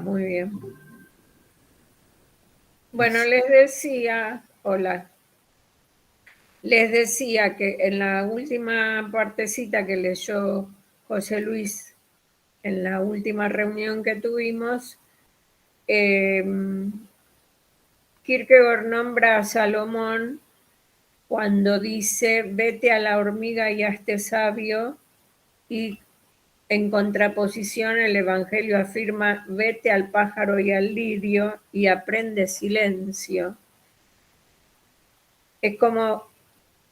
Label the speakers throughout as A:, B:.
A: Muy bien. Bueno,
B: Es-
A: les decía, hola, les decía que en la última partecita que leyó José Luis, en la última reunión que tuvimos, eh, Kierkegaard nombra a Salomón cuando dice, vete a la hormiga y hazte sabio, y en contraposición el Evangelio afirma, vete al pájaro y al lirio y aprende silencio. Es como,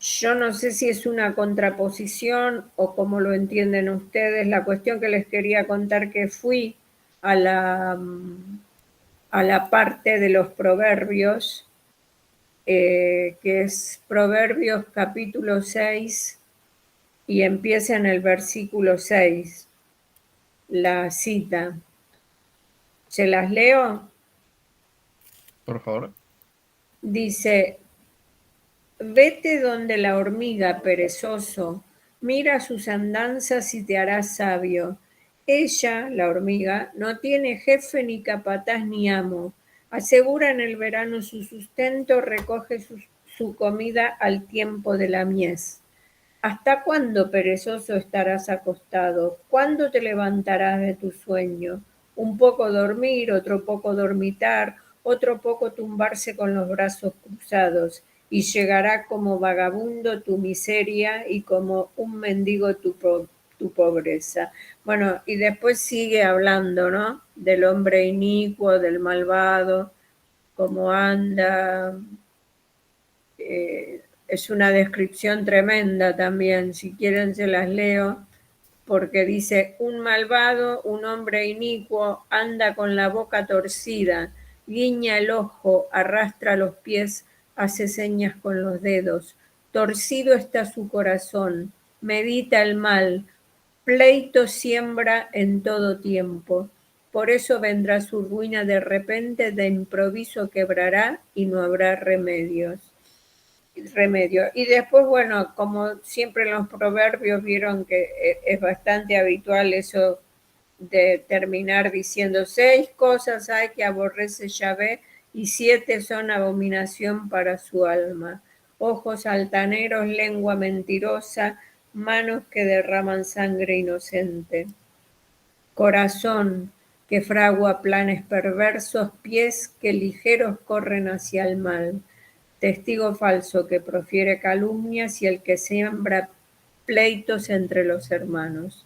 A: yo no sé si es una contraposición o cómo lo entienden ustedes. La cuestión que les quería contar que fui a a la parte de los proverbios, que es Proverbios capítulo 6 y empieza en el versículo 6, la cita. ¿Se las leo?
B: por favor.
A: Dice, vete donde la hormiga, perezoso, mira sus andanzas y te harás sabio. Ella, la hormiga, no tiene jefe ni capataz ni amo. Asegura en el verano su sustento, recoge su comida al tiempo de la mies. ¿Hasta cuándo, perezoso, estarás acostado? ¿Cuándo te levantarás de tu sueño? Un poco dormir, otro poco dormitar, otro poco tumbarse con los brazos cruzados, y llegará como vagabundo tu miseria y como un mendigo tu pobreza. Bueno, y después sigue hablando, ¿no? Del hombre inicuo, del malvado, cómo anda, es una descripción tremenda también, si quieren se las leo, porque dice, un malvado, un hombre inicuo, anda con la boca torcida, guiña el ojo, arrastra los pies, hace señas con los dedos, torcido está su corazón, medita el mal, pleito siembra en todo tiempo. Por eso vendrá su ruina de repente, de improviso quebrará y no habrá remedio. Y después, bueno, como siempre en los proverbios vieron que es bastante habitual eso de terminar diciendo 6 cosas hay que aborrece Yahvé y 7 son abominación para su alma. Ojos altaneros, lengua mentirosa, manos que derraman sangre inocente. Corazón que fragua planes perversos, pies que ligeros corren hacia el mal, testigo falso que profiere calumnias y el que siembra pleitos entre los hermanos.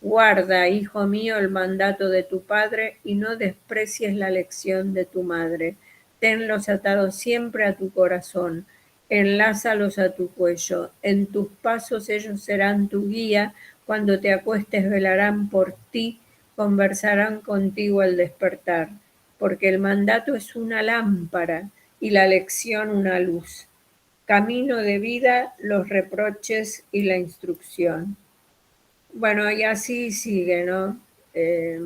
A: Guarda, hijo mío, el mandato de tu padre y no desprecies la lección de tu madre. Tenlos atados siempre a tu corazón, enlázalos a tu cuello. En tus pasos ellos serán tu guía, cuando te acuestes velarán por ti, conversarán contigo al despertar, porque el mandato es una lámpara y la lección una luz. Camino de vida, los reproches y la instrucción. Bueno, y así sigue, ¿no? Eh,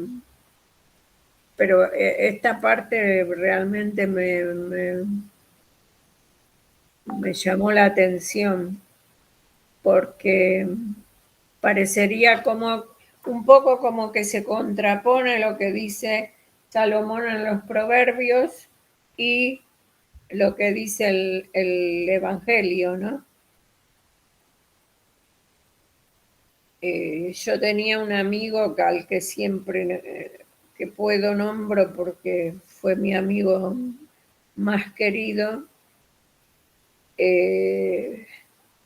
A: pero esta parte realmente me llamó la atención porque parecería como un poco como que se contrapone lo que dice Salomón en los proverbios y lo que dice el Evangelio, ¿no? Yo tenía un amigo al que siempre que puedo nombro porque fue mi amigo más querido, eh,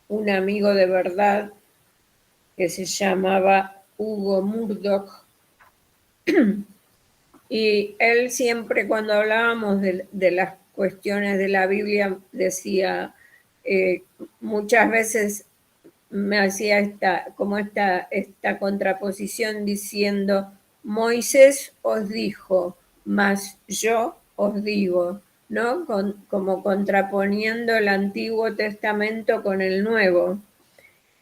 A: un amigo de verdad que se llamaba Hugo Murdoch, y él siempre cuando hablábamos de las cuestiones de la Biblia decía, eh, muchas veces me hacía esta contraposición diciendo, Moisés os dijo, mas yo os digo, ¿no? Como contraponiendo el Antiguo Testamento con el Nuevo.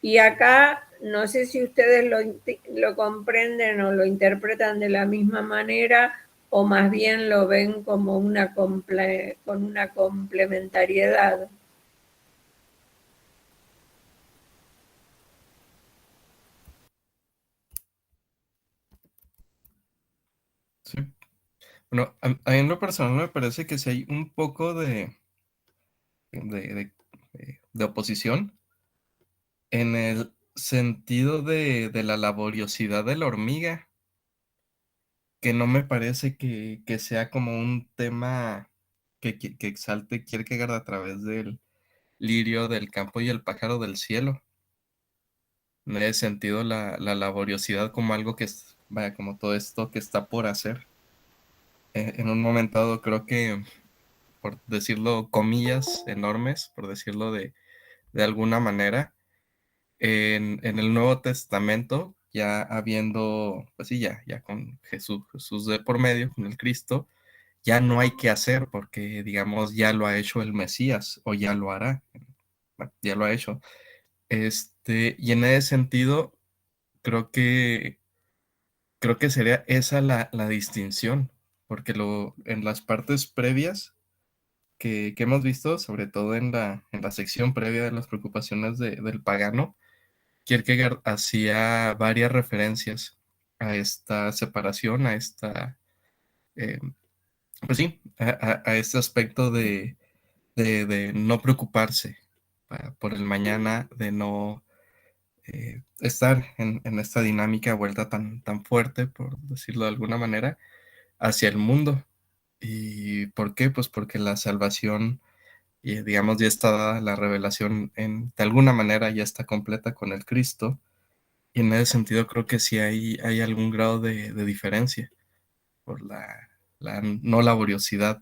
A: Y acá no sé si ustedes lo comprenden o lo interpretan de la misma manera o más bien lo ven como con una complementariedad.
B: Sí. Bueno, a mí en lo personal me parece que sí hay un poco de, de- de oposición en el sentido de la laboriosidad de la hormiga, que no me parece que sea como un tema que exalte Kierkegaard a través del lirio del campo y el pájaro del cielo. No he sentido la laboriosidad como algo que es, vaya, como todo esto que está por hacer. En un momento dado creo que, por decirlo, comillas enormes, por decirlo de alguna manera, en el Nuevo Testamento, ya habiendo, pues sí, ya con Jesús de por medio, con el Cristo, ya no hay que hacer porque, digamos, ya lo ha hecho el Mesías o ya lo hará. Bueno, ya lo ha hecho. Y en ese sentido, creo que, creo que sería esa la distinción, porque en las partes previas que hemos visto, sobre todo en la sección previa de las preocupaciones del pagano, Kierkegaard hacía varias referencias a esta separación, a esta, eh, pues sí, a este aspecto de no preocuparse por el mañana, de no estar en esta dinámica vuelta tan fuerte, por decirlo de alguna manera, hacia el mundo. ¿Y por qué? Pues porque la salvación, y digamos, ya está dada la revelación de alguna manera ya está completa con el Cristo. Y en ese sentido creo que sí hay algún grado de diferencia por la no laboriosidad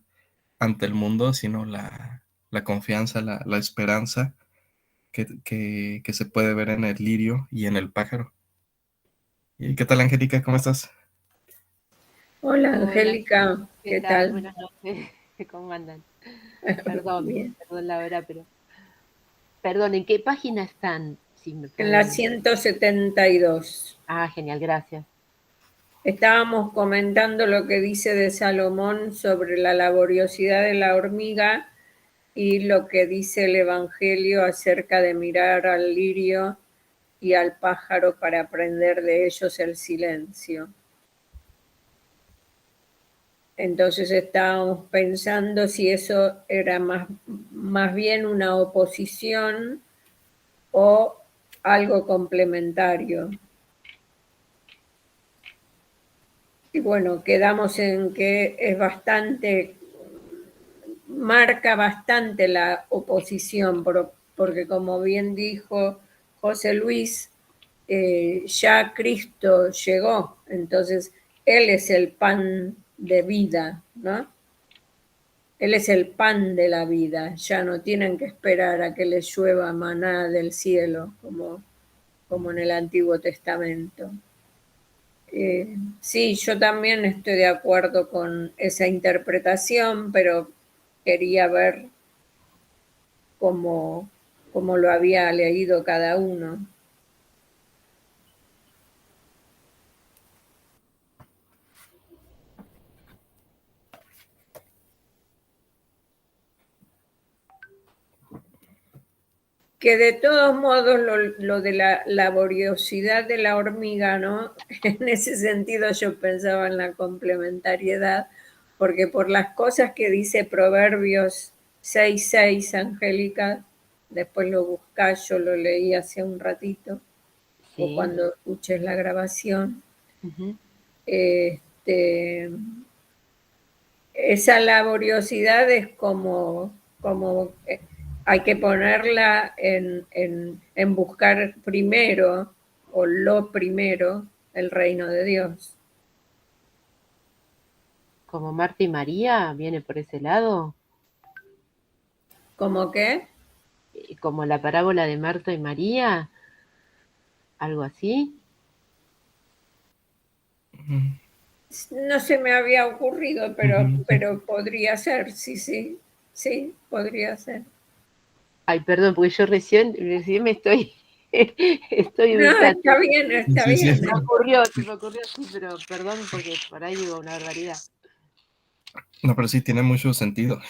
B: ante el mundo, sino la confianza, la esperanza que se puede ver en el lirio y en el pájaro. ¿Y qué tal, Angélica? ¿Cómo estás?
A: Hola,
C: Hola,
A: Angélica,
C: ¿qué
A: ¿qué
C: tal?
A: tal?
C: Buenas noches. ¿Cómo andan? Perdón,
A: Bien.
C: perdón la hora, pero... Perdón, ¿en qué página están? Si me
A: En la
C: pueden...
A: 172.
C: Ah, genial, gracias.
A: Estábamos comentando lo que dice de Salomón sobre la laboriosidad de la hormiga y lo que dice el Evangelio acerca de mirar al lirio y al pájaro para aprender de ellos el silencio. Entonces estábamos pensando si eso era más bien una oposición o algo complementario. Y bueno, quedamos en que es bastante, marca bastante la oposición, porque como bien dijo José Luis, ya Cristo llegó, entonces Él es el pan de vida, ¿no? Él es el pan de la vida, ya no tienen que esperar a que les llueva maná del cielo, como en el Antiguo Testamento. Sí, yo también estoy de acuerdo con esa interpretación, pero quería ver cómo, cómo lo había leído cada uno. Que de todos modos lo de la laboriosidad de la hormiga, ¿no? En ese sentido yo pensaba en la complementariedad, porque por las cosas que dice Proverbios 6:6, Angélica, después lo buscás, yo lo leí hace un ratito, o
C: Sí.
A: cuando escuches la grabación,
C: Ujú.
A: este, esa laboriosidad es como hay que ponerla en buscar primero, o lo primero, el reino de Dios.
C: Como Marta y María, viene por ese lado.
A: ¿Cómo qué?
C: Como la parábola de Marta y María, algo así.
A: No se me había ocurrido,
B: Ujú.
A: pero podría ser, sí, sí, sí, podría ser.
C: Ay, perdón, porque yo recién me estoy, estoy
A: No,
C: ubicando.
A: está
B: Sí, sí.
A: bien.
C: Se me ocurrió así, pero perdón porque por ahí digo una barbaridad.
B: No, pero sí tiene mucho sentido.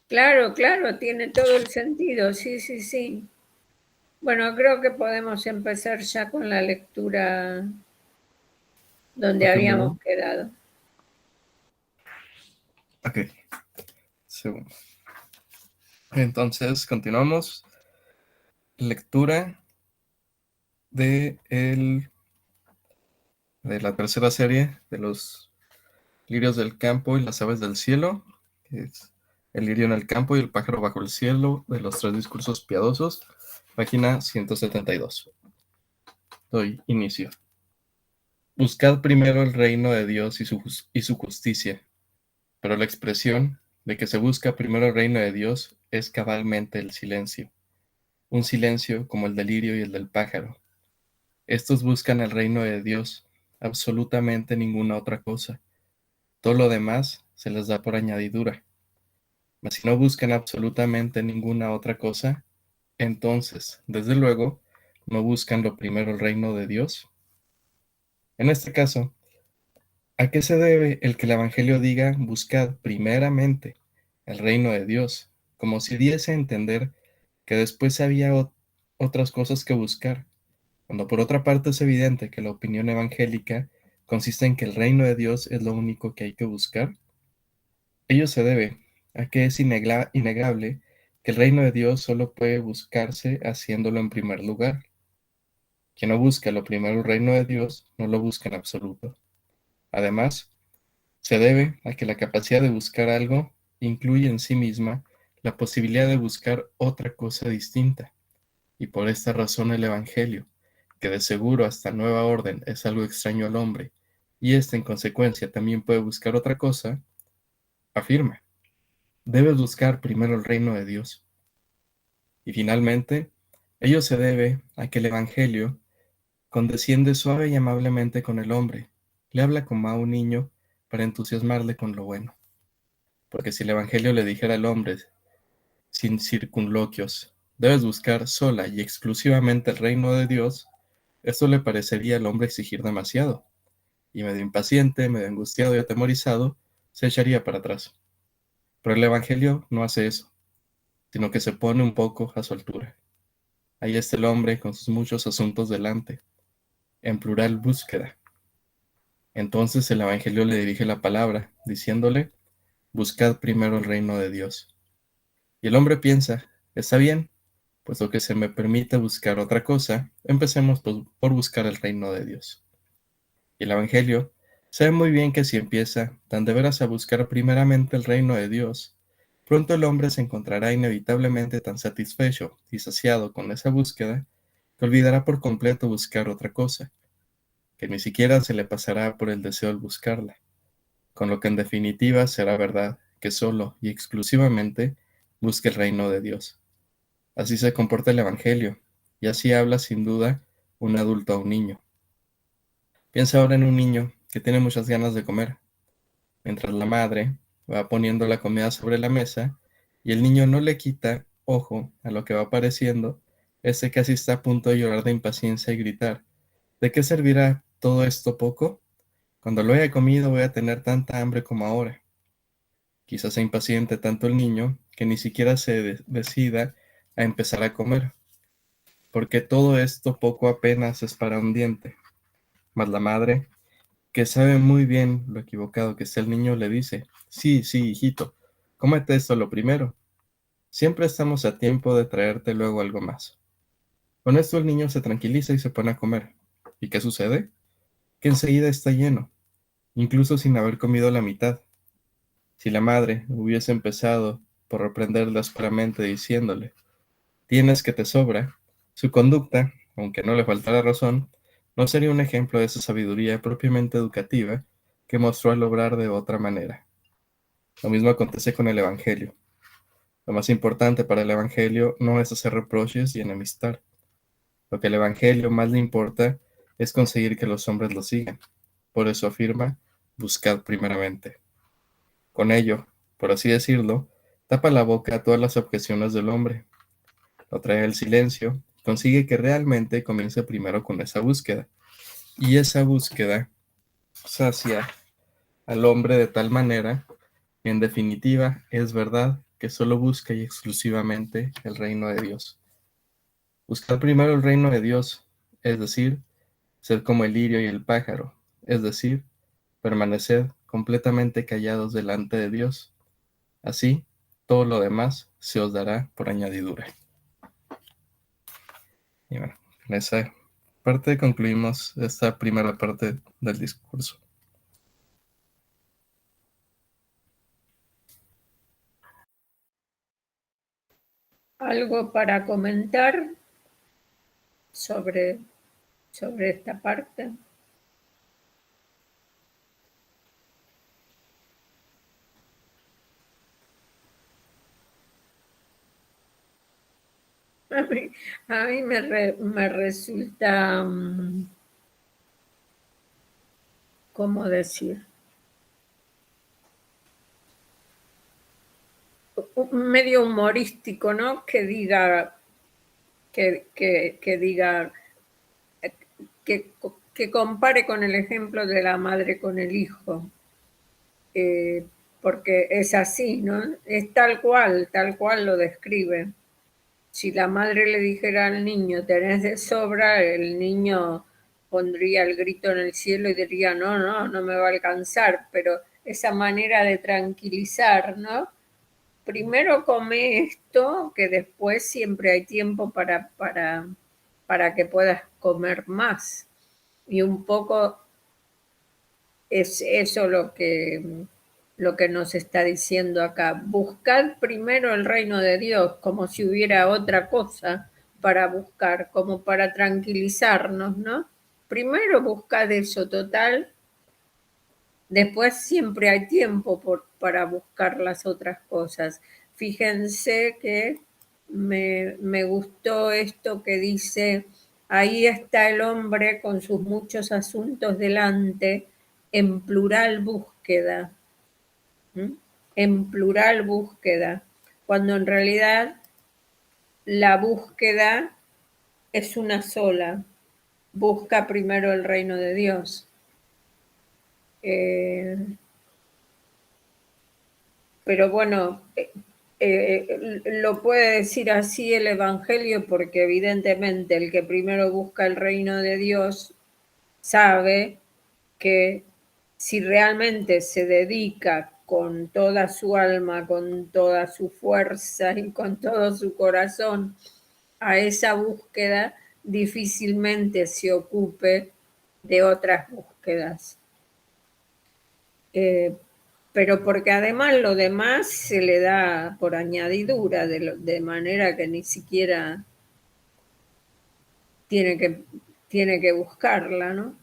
A: Claro, claro, tiene todo el sentido, sí, sí, sí. Bueno, creo que podemos empezar ya con la lectura donde habíamos quedado.
B: Ok. Segundo. Entonces, continuamos. Lectura de la tercera serie de los lirios del campo y las aves del cielo, que es el lirio en el campo y el pájaro bajo el cielo, de los 3 discursos piadosos, página 172. Doy inicio. Buscad primero el reino de Dios y su justicia, pero la expresión de que se busca primero el reino de Dios es cabalmente el silencio, un silencio como el del lirio y el del pájaro. Estos buscan el reino de Dios, absolutamente ninguna otra cosa. Todo lo demás se les da por añadidura. Mas si no buscan absolutamente ninguna otra cosa, entonces, desde luego, no buscan lo primero el reino de Dios. En este caso, ¿a qué se debe el que el Evangelio diga buscad primeramente el reino de Dios, como si diese a entender que después había otras cosas que buscar, cuando por otra parte es evidente que la opinión evangélica consiste en que el reino de Dios es lo único que hay que buscar? Ello se debe a que es innegable que el reino de Dios solo puede buscarse haciéndolo en primer lugar. Quien no busca lo primero el reino de Dios, no lo busca en absoluto. Además, se debe a que la capacidad de buscar algo incluye en sí misma la posibilidad de buscar otra cosa distinta. Y por esta razón el Evangelio, que de seguro hasta nueva orden es algo extraño al hombre, y éste en consecuencia también puede buscar otra cosa, afirma: debes buscar primero el reino de Dios. Y finalmente, ello se debe a que el Evangelio condesciende suave y amablemente con el hombre, le habla como a un niño para entusiasmarle con lo bueno. Porque si el Evangelio le dijera al hombre, sin circunloquios, debes buscar sola y exclusivamente el reino de Dios, esto le parecería al hombre exigir demasiado, y medio impaciente, medio angustiado y atemorizado, se echaría para atrás. Pero el Evangelio no hace eso, sino que se pone un poco a su altura. Ahí está el hombre con sus muchos asuntos delante, en plural búsqueda. Entonces el Evangelio le dirige la palabra, diciéndole: buscad primero el reino de Dios. Y el hombre piensa: está bien, puesto que se me permite buscar otra cosa, empecemos por buscar el reino de Dios. Y el Evangelio sabe muy bien que si empieza tan de veras a buscar primeramente el reino de Dios, pronto el hombre se encontrará inevitablemente tan satisfecho y saciado con esa búsqueda que olvidará por completo buscar otra cosa, que ni siquiera se le pasará por el deseo el buscarla, con lo que en definitiva será verdad que solo y exclusivamente busque el reino de Dios. Así se comporta el Evangelio, y así habla sin duda un adulto a un niño. Piensa ahora en un niño que tiene muchas ganas de comer, mientras la madre va poniendo la comida sobre la mesa y el niño no le quita ojo a lo que va apareciendo. Este casi está a punto de llorar de impaciencia y gritar: ¿de qué servirá todo esto poco? Cuando lo haya comido voy a tener tanta hambre como ahora. Quizás se impaciente tanto el niño que ni siquiera se decida a empezar a comer, porque todo esto poco apenas es para un diente. Mas la madre, que sabe muy bien lo equivocado que está el niño, le dice: sí, sí, hijito, cómete esto lo primero. Siempre estamos a tiempo de traerte luego algo más. Con esto el niño se tranquiliza y se pone a comer. ¿Y qué sucede? Que enseguida está lleno, incluso sin haber comido la mitad. Si la madre hubiese empezado por reprenderle ásperamente diciéndole: tienes que te sobra, su conducta, aunque no le faltara razón, no sería un ejemplo de esa sabiduría propiamente educativa que mostró al obrar de otra manera. Lo mismo acontece con el Evangelio. Lo más importante para el Evangelio no es hacer reproches y enemistar. Lo que al Evangelio más le importa es conseguir que los hombres lo sigan. Por eso afirma: buscad primeramente. Con ello, por así decirlo, tapa la boca a todas las objeciones del hombre, lo trae al silencio, consigue que realmente comience primero con esa búsqueda. Y esa búsqueda sacia al hombre de tal manera que en definitiva es verdad que solo busca y exclusivamente el reino de Dios. Buscar primero el reino de Dios, es decir, ser como el lirio y el pájaro, es decir, permaneced completamente callados delante de Dios. Así, todo lo demás se os dará por añadidura. Y bueno, en esa parte concluimos esta primera parte del discurso.
A: ¿Algo para comentar sobre esta parte? A mí me resulta, ¿cómo decir? Medio humorístico, ¿no? Que diga, que compare con el ejemplo de la madre con el hijo. Porque es así, ¿no? Es tal cual lo describe. Si la madre le dijera al niño, tenés de sobra, el niño pondría el grito en el cielo y diría, no me va a alcanzar, pero esa manera de tranquilizar, ¿no? Primero come esto, que después siempre hay tiempo para que puedas comer más. Y un poco es eso lo que nos está diciendo acá. Buscad primero el reino de Dios, como si hubiera otra cosa para buscar, como para tranquilizarnos, ¿no? Primero buscad eso, total. Después siempre hay tiempo para buscar las otras cosas. Fíjense que me gustó esto que dice, ahí está el hombre con sus muchos asuntos delante, en plural búsqueda. ¿Mm? En plural búsqueda, cuando en realidad la búsqueda es una sola. Busca primero el reino de Dios. Pero bueno, lo puede decir así el Evangelio porque evidentemente el que primero busca el reino de Dios sabe que si realmente se dedica con toda su alma, con toda su fuerza y con todo su corazón a esa búsqueda, difícilmente se ocupe de otras búsquedas. Pero porque además lo demás se le da por añadidura, de manera que ni siquiera tiene que buscarla, ¿no?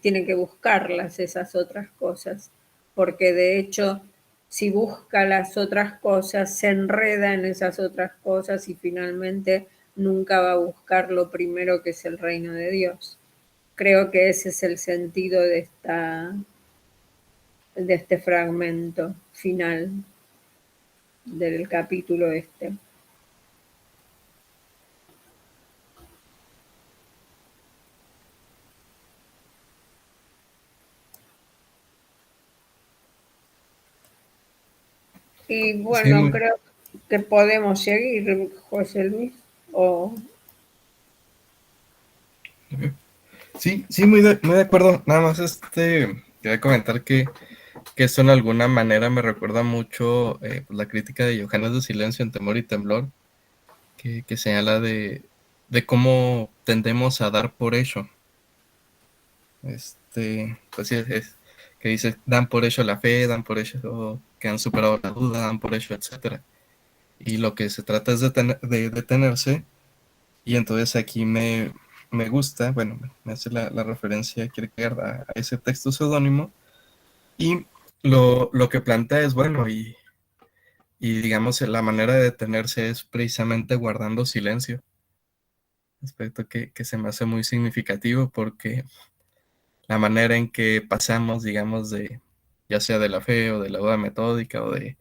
A: Tiene que buscarlas esas otras cosas, porque de hecho, si busca las otras cosas, se enreda en esas otras cosas y finalmente nunca va a buscar lo primero que es el reino de Dios. Creo que ese es el sentido de este fragmento final del capítulo este. Y bueno,
B: Sí,
A: creo que podemos seguir, José Luis.
B: sí, muy de acuerdo. Nada más quería comentar que esto en alguna manera me recuerda mucho la crítica de Johannes de Silencio en Temor y Temblor, que señala de cómo tendemos a dar por hecho. Pues sí, que dice, dan por hecho la fe, dan por hecho que han superado la duda, dan por hecho, etcétera. Y lo que se trata es de detenerse, y entonces aquí me gusta, bueno, me hace la referencia Kierkegaard a ese texto seudónimo, y lo que plantea es, bueno, y digamos, la manera de detenerse es precisamente guardando silencio, aspecto que se me hace muy significativo porque la manera en que pasamos, digamos, ya sea de la fe o de la duda metódica o de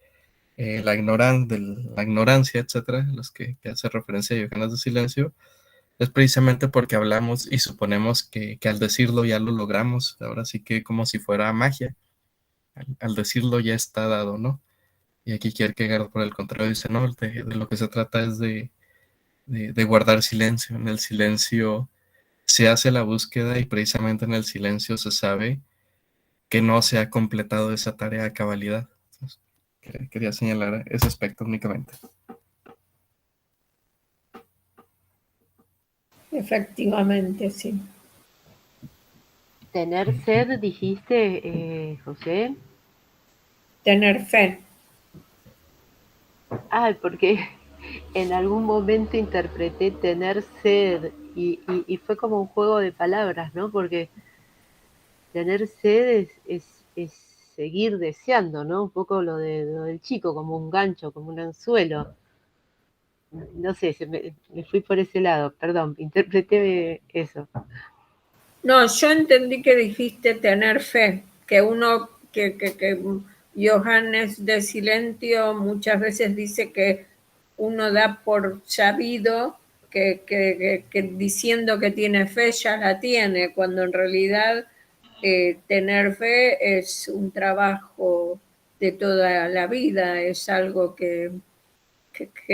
B: la ignorancia, etcétera, los que hace referencia a Johannes de Silencio, es precisamente porque hablamos y suponemos que al decirlo ya lo logramos. Ahora sí que como si fuera magia. Al decirlo ya está dado, ¿no? Y aquí Kierkegaard, por el contrario, dice, no, de lo que se trata es de guardar silencio. En el silencio se hace la búsqueda y precisamente en el silencio se sabe que no se ha completado esa tarea a cabalidad. Entonces, quería señalar ese aspecto únicamente.
A: Efectivamente, sí.
C: Tener sed, dijiste, José.
A: Tener fe.
C: Ay, porque en algún momento interpreté tener sed y fue como un juego de palabras, ¿no? Porque tener sed es seguir deseando, ¿no? Un poco lo del chico, como un gancho, como un anzuelo. No sé, me fui por ese lado, perdón, interpreté eso.
A: No, yo entendí que dijiste tener fe, que uno, que Johannes de Silentio muchas veces dice que uno da por sabido que diciendo que tiene fe ya la tiene, cuando en realidad tener fe es un trabajo de toda la vida, es algo que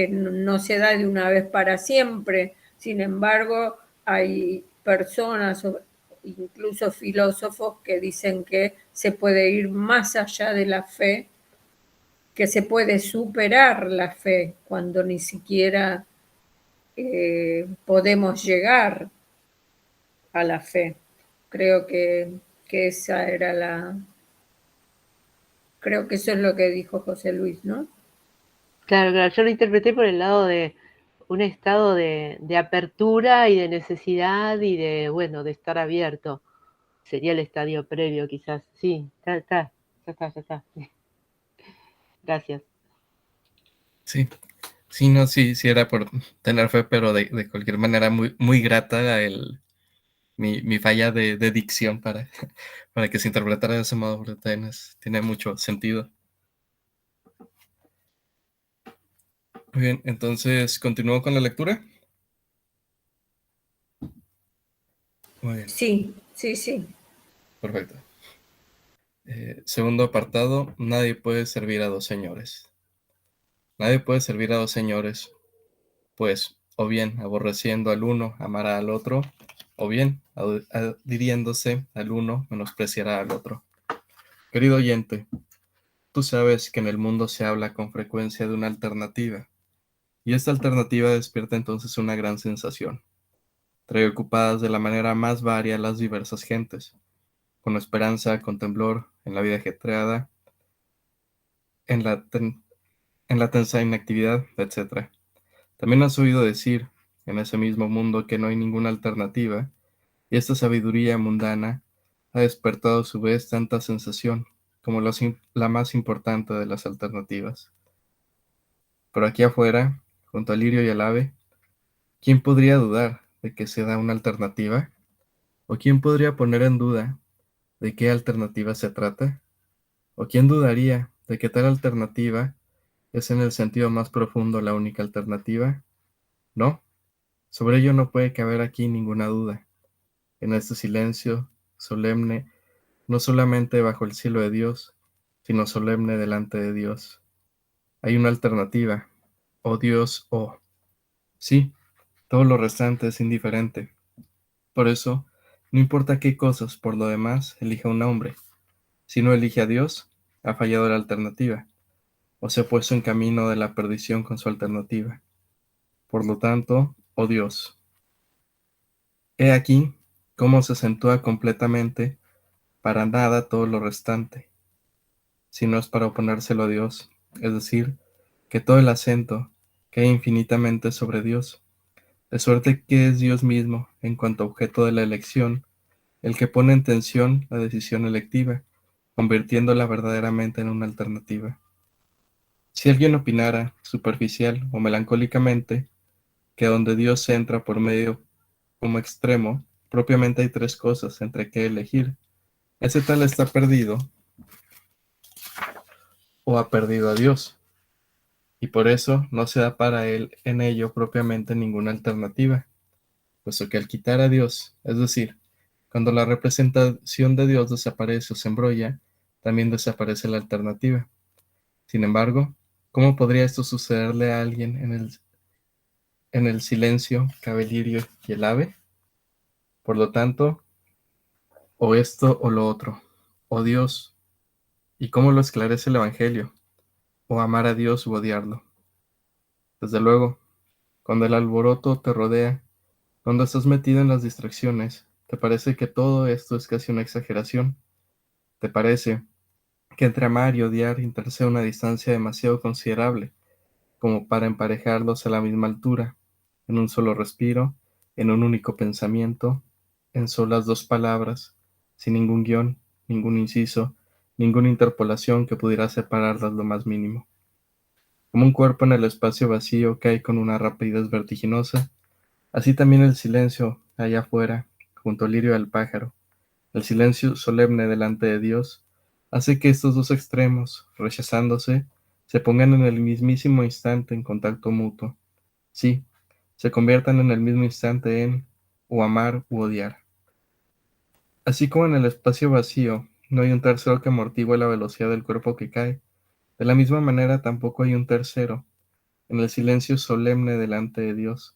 A: no se da de una vez para siempre. Sin embargo, hay personas, incluso filósofos, que dicen que se puede ir más allá de la fe, que se puede superar la fe cuando ni siquiera podemos llegar a la fe. Creo que esa era creo que eso es lo que dijo José Luis, ¿no?
C: Claro, claro, yo lo interpreté por el lado de un estado de apertura y de necesidad y de, bueno, de estar abierto. Sería el estadio previo, quizás. Sí, ya está. Gracias.
B: Sí, sí, no, sí era por tener fe, pero de cualquier manera muy grata mi falla de dicción para que se interpretara de ese modo, porque tiene mucho sentido. Muy bien, entonces, ¿continúo con la lectura? Muy bien,
A: Sí, sí, sí.
B: perfecto. Segundo apartado, nadie puede servir a dos señores. Nadie puede servir a dos señores, pues, o bien aborreciendo al uno, amará al otro, o bien adhiriéndose al uno, menospreciará al otro. Querido oyente, tú sabes que en el mundo se habla con frecuencia de una alternativa, y esta alternativa despierta entonces una gran sensación. Trae ocupadas de la manera más varia a las diversas gentes, con esperanza, con temblor, en la vida ajetreada, en la tensa inactividad, etc. También has oído decir, en ese mismo mundo, que no hay ninguna alternativa, y esta sabiduría mundana ha despertado a su vez tanta sensación como la más importante de las alternativas. Pero aquí afuera, junto al lirio y al ave, ¿quién podría dudar de que se da una alternativa? ¿O quién podría poner en duda de qué alternativa se trata? ¿O quién dudaría de que tal alternativa es en el sentido más profundo la única alternativa? No, sobre ello no puede caber aquí ninguna duda. En este silencio solemne, no solamente bajo el cielo de Dios, sino solemne delante de Dios, hay una alternativa. Oh Dios, oh. Sí, todo lo restante es indiferente. Por eso, no importa qué cosas por lo demás elija un hombre. Si no elige a Dios, ha fallado la alternativa, o se ha puesto en camino de la perdición con su alternativa. Por lo tanto, oh Dios, he aquí cómo se acentúa completamente para nada todo lo restante, si no es para oponérselo a Dios, es decir, que todo el acento cae infinitamente sobre Dios, de suerte que es Dios mismo, en cuanto a objeto de la elección, el que pone en tensión la decisión electiva, convirtiéndola verdaderamente en una alternativa. Si alguien opinara, superficial o melancólicamente, que donde Dios entra por medio como extremo, propiamente hay tres cosas entre que elegir, ese tal está perdido o ha perdido a Dios, y por eso no se da para él en ello propiamente ninguna alternativa, puesto que al quitar a Dios, es decir, cuando la representación de Dios desaparece o se embrolla, también desaparece la alternativa. Sin embargo, ¿cómo podría esto sucederle a alguien en el silencio, cabelirio y el ave? Por lo tanto, o esto o lo otro. Oh Dios, ¿y cómo lo esclarece el Evangelio? O amar a Dios u odiarlo. Desde luego, cuando el alboroto te rodea, cuando estás metido en las distracciones, te parece que todo esto es casi una exageración. Te parece que entre amar y odiar intercede una distancia demasiado considerable como para emparejarlos a la misma altura, en un solo respiro, en un único pensamiento, en solas dos palabras, sin ningún guión, ningún inciso, ninguna interpolación que pudiera separarlas lo más mínimo. Como un cuerpo en el espacio vacío cae con una rapidez vertiginosa, así también el silencio allá afuera, junto al lirio del pájaro, el silencio solemne delante de Dios, hace que estos dos extremos, rechazándose, se pongan en el mismísimo instante en contacto mutuo. Sí, se conviertan en el mismo instante en o amar u odiar. Así como en el espacio vacío no hay un tercero que amortigue la velocidad del cuerpo que cae, de la misma manera tampoco hay un tercero, en el silencio solemne delante de Dios,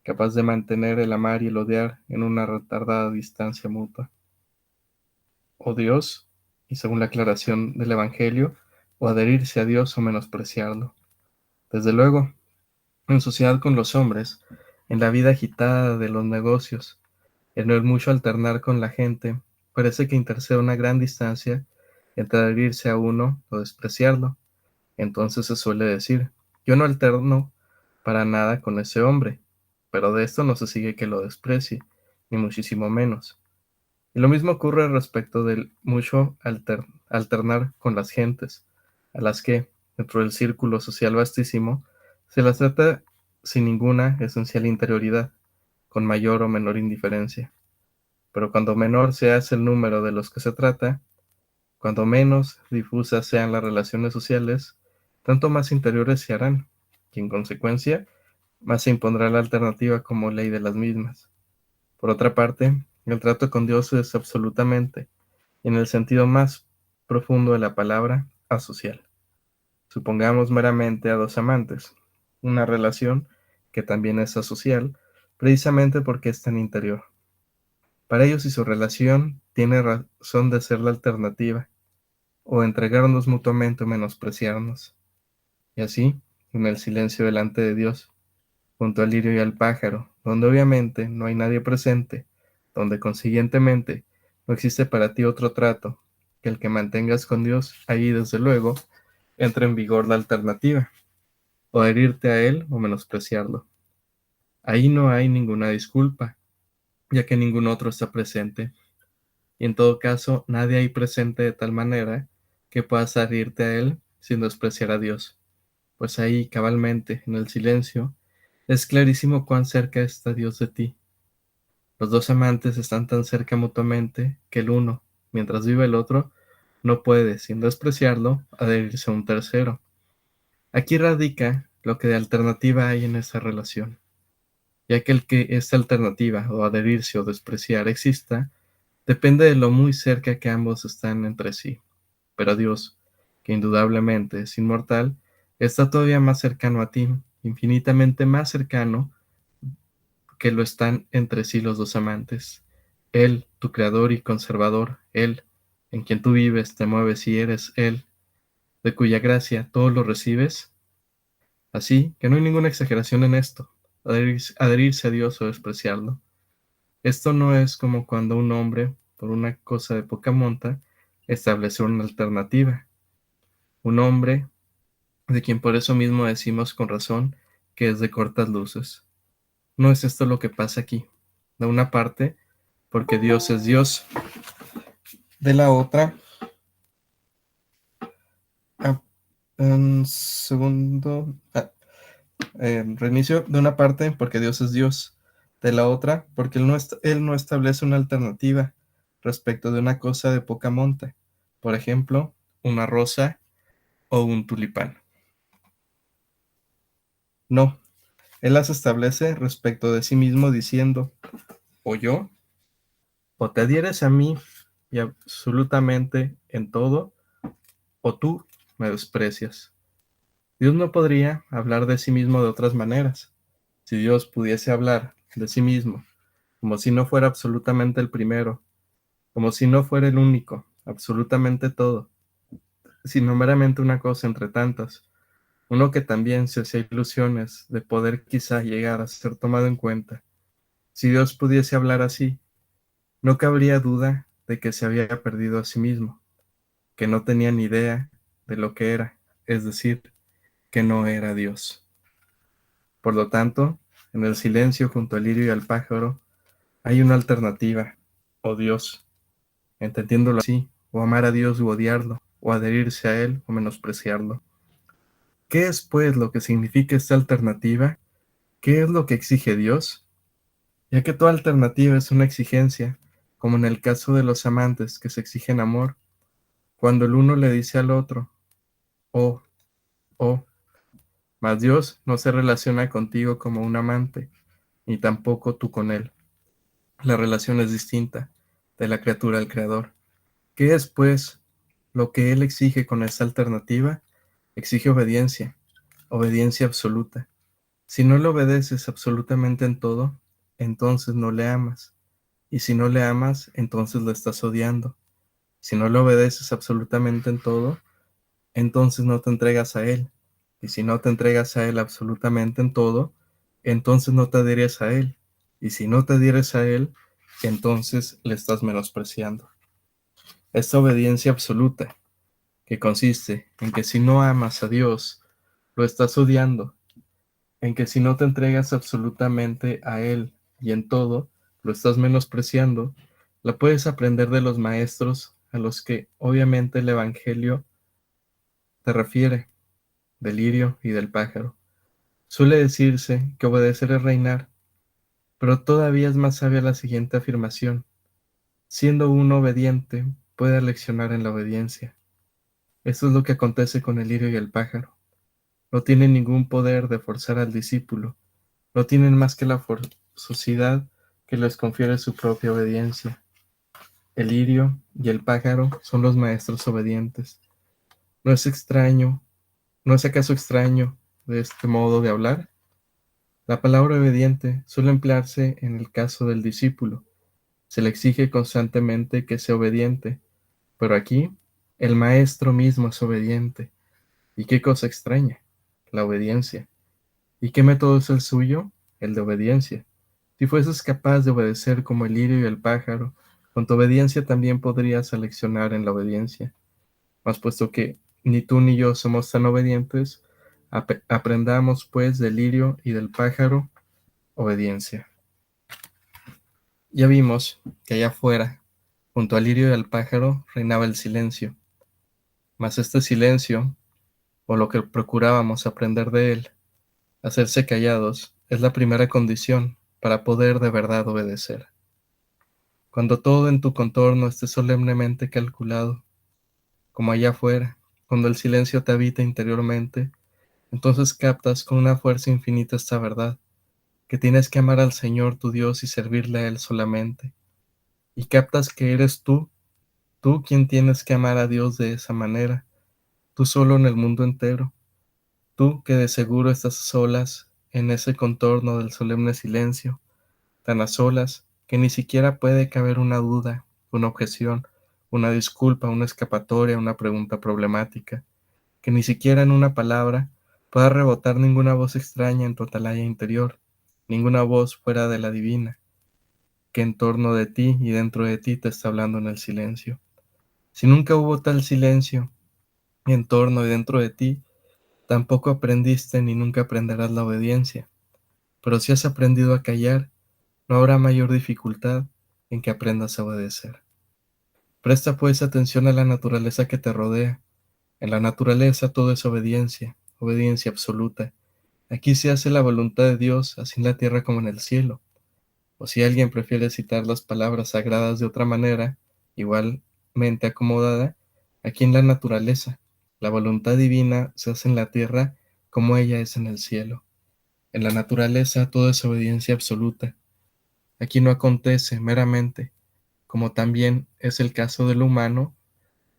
B: capaz de mantener el amar y el odiar en una retardada distancia mutua. O Dios, y según la aclaración del Evangelio, o adherirse a Dios o menospreciarlo. Desde luego, en sociedad con los hombres, en la vida agitada de los negocios, en el mucho alternar con la gente, parece que intercede una gran distancia entre adherirse a uno o despreciarlo. Entonces se suele decir, yo no alterno para nada con ese hombre, pero de esto no se sigue que lo desprecie, ni muchísimo menos. Y lo mismo ocurre respecto del mucho alternar con las gentes, a las que, dentro del círculo social vastísimo, se las trata sin ninguna esencial interioridad, con mayor o menor indiferencia. Pero cuando menor se hace el número de los que se trata, cuando menos difusas sean las relaciones sociales, tanto más interiores se harán, y en consecuencia, más se impondrá la alternativa como ley de las mismas. Por otra parte, el trato con Dios es absolutamente, en el sentido más profundo de la palabra, asocial. Supongamos meramente a dos amantes, una relación que también es asocial, precisamente porque es tan interior. Para ellos y su relación tiene razón de ser la alternativa, o entregarnos mutuamente o menospreciarnos. Y así, en el silencio delante de Dios, junto al lirio y al pájaro, donde obviamente no hay nadie presente, donde consiguientemente no existe para ti otro trato que el que mantengas con Dios, ahí desde luego entra en vigor la alternativa, o herirte a Él o menospreciarlo. Ahí no hay ninguna disculpa, ya que ningún otro está presente, y en todo caso nadie hay presente de tal manera que puedas herirte a Él sin despreciar a Dios, pues ahí cabalmente, en el silencio, es clarísimo cuán cerca está Dios de ti. Los dos amantes están tan cerca mutuamente que el uno, mientras vive el otro, no puede, sin despreciarlo, adherirse a un tercero. Aquí radica lo que de alternativa hay en esa relación, ya que el que esta alternativa, o adherirse o despreciar, exista, depende de lo muy cerca que ambos están entre sí. Pero Dios, que indudablemente es inmortal, está todavía más cercano a ti, infinitamente más cercano que lo están entre sí los dos amantes. Él, tu creador y conservador, Él, en quien tú vives, te mueves y eres Él, de cuya gracia todo lo recibes. Así que no hay ninguna exageración en esto, adherirse a Dios o despreciarlo. Esto no es como cuando un hombre, por una cosa de poca monta, establece una alternativa. Un hombre de quien por eso mismo decimos con razón que es de cortas luces. No es esto lo que pasa aquí. De una parte, porque Dios es Dios. De la otra, ah, un segundo, reinicio. De una parte, porque Dios es Dios. De la otra, porque Él no establece una alternativa respecto de una cosa de poca monta. Por ejemplo, una rosa o un tulipán. No, Él las establece respecto de sí mismo diciendo, o yo, o te adhieres a mí y absolutamente en todo, o tú me desprecias. Dios no podría hablar de sí mismo de otras maneras. Si Dios pudiese hablar de sí mismo, como si no fuera absolutamente el primero, como si no fuera el único, absolutamente todo, sino meramente una cosa entre tantas, uno que también se hacía ilusiones de poder quizá llegar a ser tomado en cuenta. Si Dios pudiese hablar así, no cabría duda de que se había perdido a sí mismo, que no tenía ni idea de lo que era, es decir, que no era Dios. Por lo tanto, en el silencio junto al lirio y al pájaro, hay una alternativa, o Dios, entendiéndolo así, o amar a Dios u odiarlo, o adherirse a Él o menospreciarlo. ¿Qué es, pues, lo que significa esta alternativa? ¿Qué es lo que exige Dios? Ya que toda alternativa es una exigencia, como en el caso de los amantes que se exigen amor, cuando el uno le dice al otro, oh, oh, mas Dios no se relaciona contigo como un amante, ni tampoco tú con Él. La relación es distinta, de la criatura al Creador. ¿Qué es, pues, lo que Él exige con esta alternativa? Exige obediencia, obediencia absoluta. Si no le obedeces absolutamente en todo, entonces no le amas. Y si no le amas, entonces lo estás odiando. Si no le obedeces absolutamente en todo, entonces no te entregas a Él. Y si no te entregas a Él absolutamente en todo, entonces no te adhieres a Él. Y si no te adhieres a Él, entonces le estás menospreciando. Esta obediencia absoluta, que consiste en que si no amas a Dios, lo estás odiando, en que si no te entregas absolutamente a Él y en todo, lo estás menospreciando, la puedes aprender de los maestros a los que obviamente el Evangelio te refiere, del lirio y del pájaro. Suele decirse que obedecer es reinar, pero todavía es más sabia la siguiente afirmación: siendo uno obediente, puede leccionar en la obediencia. Esto es lo que acontece con el lirio y el pájaro. No tienen ningún poder de forzar al discípulo, no tienen más que la forzosidad que les confiere su propia obediencia. El lirio y el pájaro son los maestros obedientes. ¿No es extraño, no es acaso extraño de este modo de hablar? La palabra obediente suele emplearse en el caso del discípulo. Se le exige constantemente que sea obediente, pero aquí el maestro mismo es obediente. ¿Y qué cosa extraña? La obediencia. ¿Y qué método es el suyo? El de obediencia. Si fueses capaz de obedecer como el lirio y el pájaro, con tu obediencia también podrías seleccionar en la obediencia. Mas puesto que ni tú ni yo somos tan obedientes, aprendamos pues del lirio y del pájaro obediencia. Ya vimos que allá afuera, junto al lirio y al pájaro, reinaba el silencio. Mas este silencio, o lo que procurábamos aprender de él, hacerse callados, es la primera condición para poder de verdad obedecer. Cuando todo en tu contorno esté solemnemente calculado, como allá afuera, cuando el silencio te habita interiormente, entonces captas con una fuerza infinita esta verdad, que tienes que amar al Señor tu Dios y servirle a Él solamente. Y captas que eres tú quien tienes que amar a Dios de esa manera, tú solo en el mundo entero, tú que de seguro estás a solas en ese contorno del solemne silencio, tan a solas que ni siquiera puede caber una duda, una objeción, una disculpa, una escapatoria, una pregunta problemática, que ni siquiera en una palabra pueda rebotar ninguna voz extraña en tu atalaya interior, ninguna voz fuera de la divina, que en torno de ti y dentro de ti te está hablando en el silencio. Si nunca hubo tal silencio en torno y dentro de ti, tampoco aprendiste ni nunca aprenderás la obediencia. Pero si has aprendido a callar, no habrá mayor dificultad en que aprendas a obedecer. Presta pues atención a la naturaleza que te rodea. En la naturaleza todo es obediencia, obediencia absoluta. Aquí se hace la voluntad de Dios, así en la tierra como en el cielo. O si alguien prefiere citar las palabras sagradas de otra manera, igualmente acomodada, aquí en la naturaleza, la voluntad divina se hace en la tierra como ella es en el cielo. En la naturaleza todo es obediencia absoluta. Aquí no acontece meramente, como también es el caso del humano,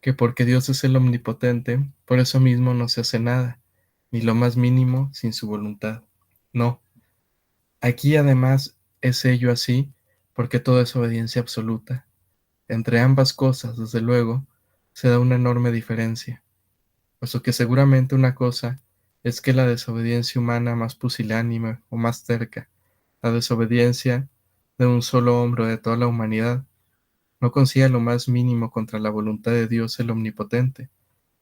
B: que porque Dios es el omnipotente, por eso mismo no se hace nada, ni lo más mínimo sin su voluntad. No, aquí además es ello así, porque todo es obediencia absoluta. Entre ambas cosas, desde luego, se da una enorme diferencia, puesto que seguramente una cosa es que la desobediencia humana más pusilánime o más terca, la desobediencia de un solo hombre o de toda la humanidad, no consiga lo más mínimo contra la voluntad de Dios el Omnipotente,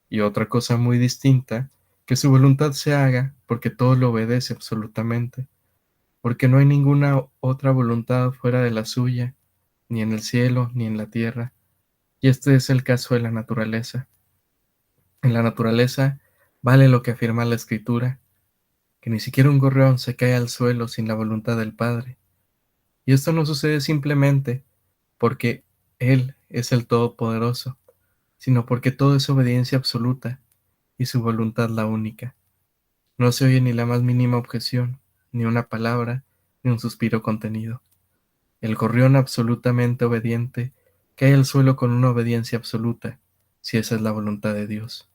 B: y otra cosa muy distinta, que su voluntad se haga porque todo lo obedece absolutamente, porque no hay ninguna otra voluntad fuera de la suya, ni en el cielo ni en la tierra, y este es el caso de la naturaleza. En la naturaleza vale lo que afirma la Escritura, que ni siquiera un gorrión se cae al suelo sin la voluntad del Padre, y esto no sucede simplemente porque Él es el Todopoderoso, sino porque todo es obediencia absoluta y su voluntad la única. No se oye ni la más mínima objeción, ni una palabra, ni un suspiro contenido. El gorrión absolutamente obediente cae al suelo con una obediencia absoluta, si esa es la voluntad de Dios.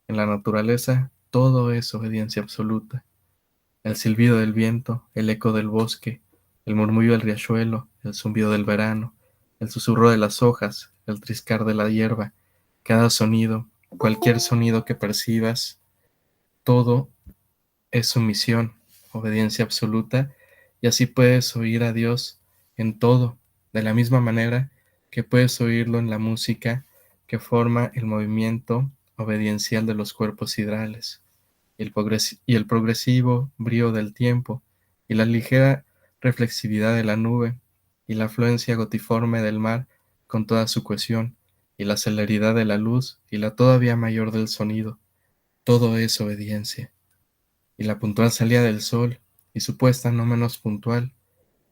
B: En la naturaleza, todo es obediencia absoluta. El silbido del viento, el eco del bosque, el murmullo del riachuelo, el zumbido del verano, el susurro de las hojas, el triscar de la hierba, cada sonido, cualquier sonido que percibas, todo es sumisión, obediencia absoluta, y así puedes oír a Dios en todo, de la misma manera que puedes oírlo en la música que forma el movimiento obediencial de los cuerpos sidrales, y el progresivo brío del tiempo, y la ligera reflexividad de la nube, y la afluencia gotiforme del mar con toda su cohesión, y la celeridad de la luz, y la todavía mayor del sonido. Todo es obediencia. Y la puntual salida del sol, y su puesta no menos puntual,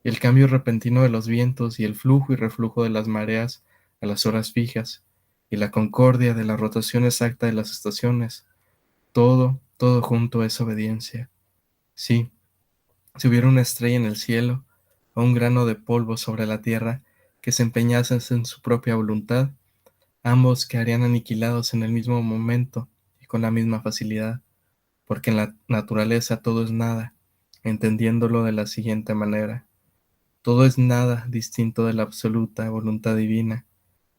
B: y el cambio repentino de los vientos, y el flujo y reflujo de las mareas a las horas fijas, y la concordia de la rotación exacta de las estaciones, todo junto es obediencia. Sí, si hubiera una estrella en el cielo, o un grano de polvo sobre la tierra, que se empeñasen en su propia voluntad, ambos quedarían aniquilados en el mismo momento y con la misma facilidad, porque en la naturaleza todo es nada, entendiéndolo de la siguiente manera: todo es nada distinto de la absoluta voluntad divina,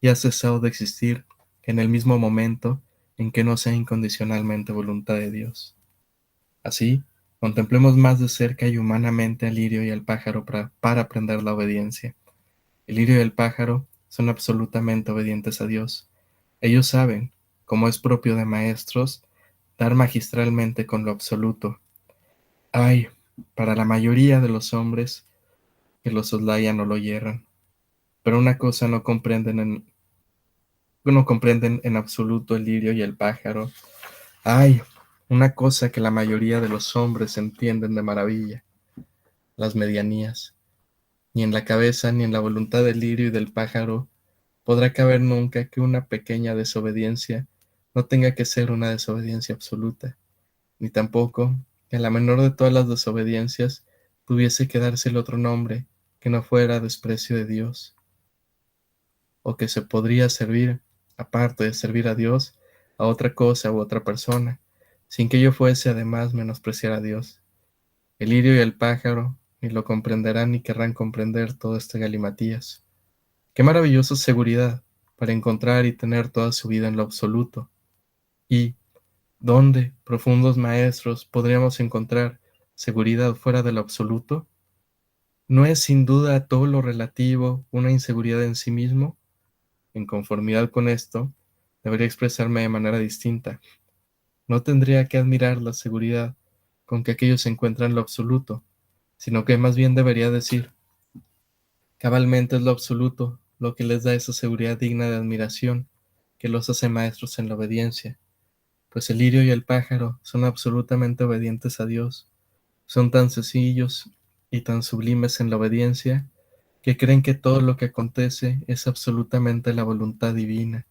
B: y ha cesado de existir en el mismo momento en que no sea incondicionalmente voluntad de Dios. Así, contemplemos más de cerca y humanamente al lirio y al pájaro para aprender la obediencia. El lirio y el pájaro son absolutamente obedientes a Dios. Ellos saben, como es propio de maestros, dar magistralmente con lo absoluto. Ay, para la mayoría de los hombres que lo soslayan o lo hierran. Pero una cosa no comprenden en absoluto el lirio y el pájaro. Ay, una cosa que la mayoría de los hombres entienden de maravilla: las medianías. Ni en la cabeza ni en la voluntad del lirio y del pájaro podrá caber nunca que una pequeña desobediencia no tenga que ser una desobediencia absoluta, ni tampoco que la menor de todas las desobediencias pudiese quedarse el otro nombre que no fuera desprecio de Dios, o que se podría servir, aparte de servir a Dios, a otra cosa u otra persona, sin que ello fuese además menospreciar a Dios. El lirio y el pájaro ni lo comprenderán ni querrán comprender todo este galimatías. Qué maravillosa seguridad para encontrar y tener toda su vida en lo absoluto. Y, ¿dónde, profundos maestros, podríamos encontrar seguridad fuera de lo absoluto? ¿No es sin duda todo lo relativo una inseguridad en sí mismo? En conformidad con esto, debería expresarme de manera distinta. No tendría que admirar la seguridad con que aquellos se encuentran en lo absoluto, sino que más bien debería decir: cabalmente es lo absoluto lo que les da esa seguridad digna de admiración, que los hace maestros en la obediencia, pues el lirio y el pájaro son absolutamente obedientes a Dios, son tan sencillos y tan sublimes en la obediencia, que creen que todo lo que acontece es absolutamente la voluntad divina,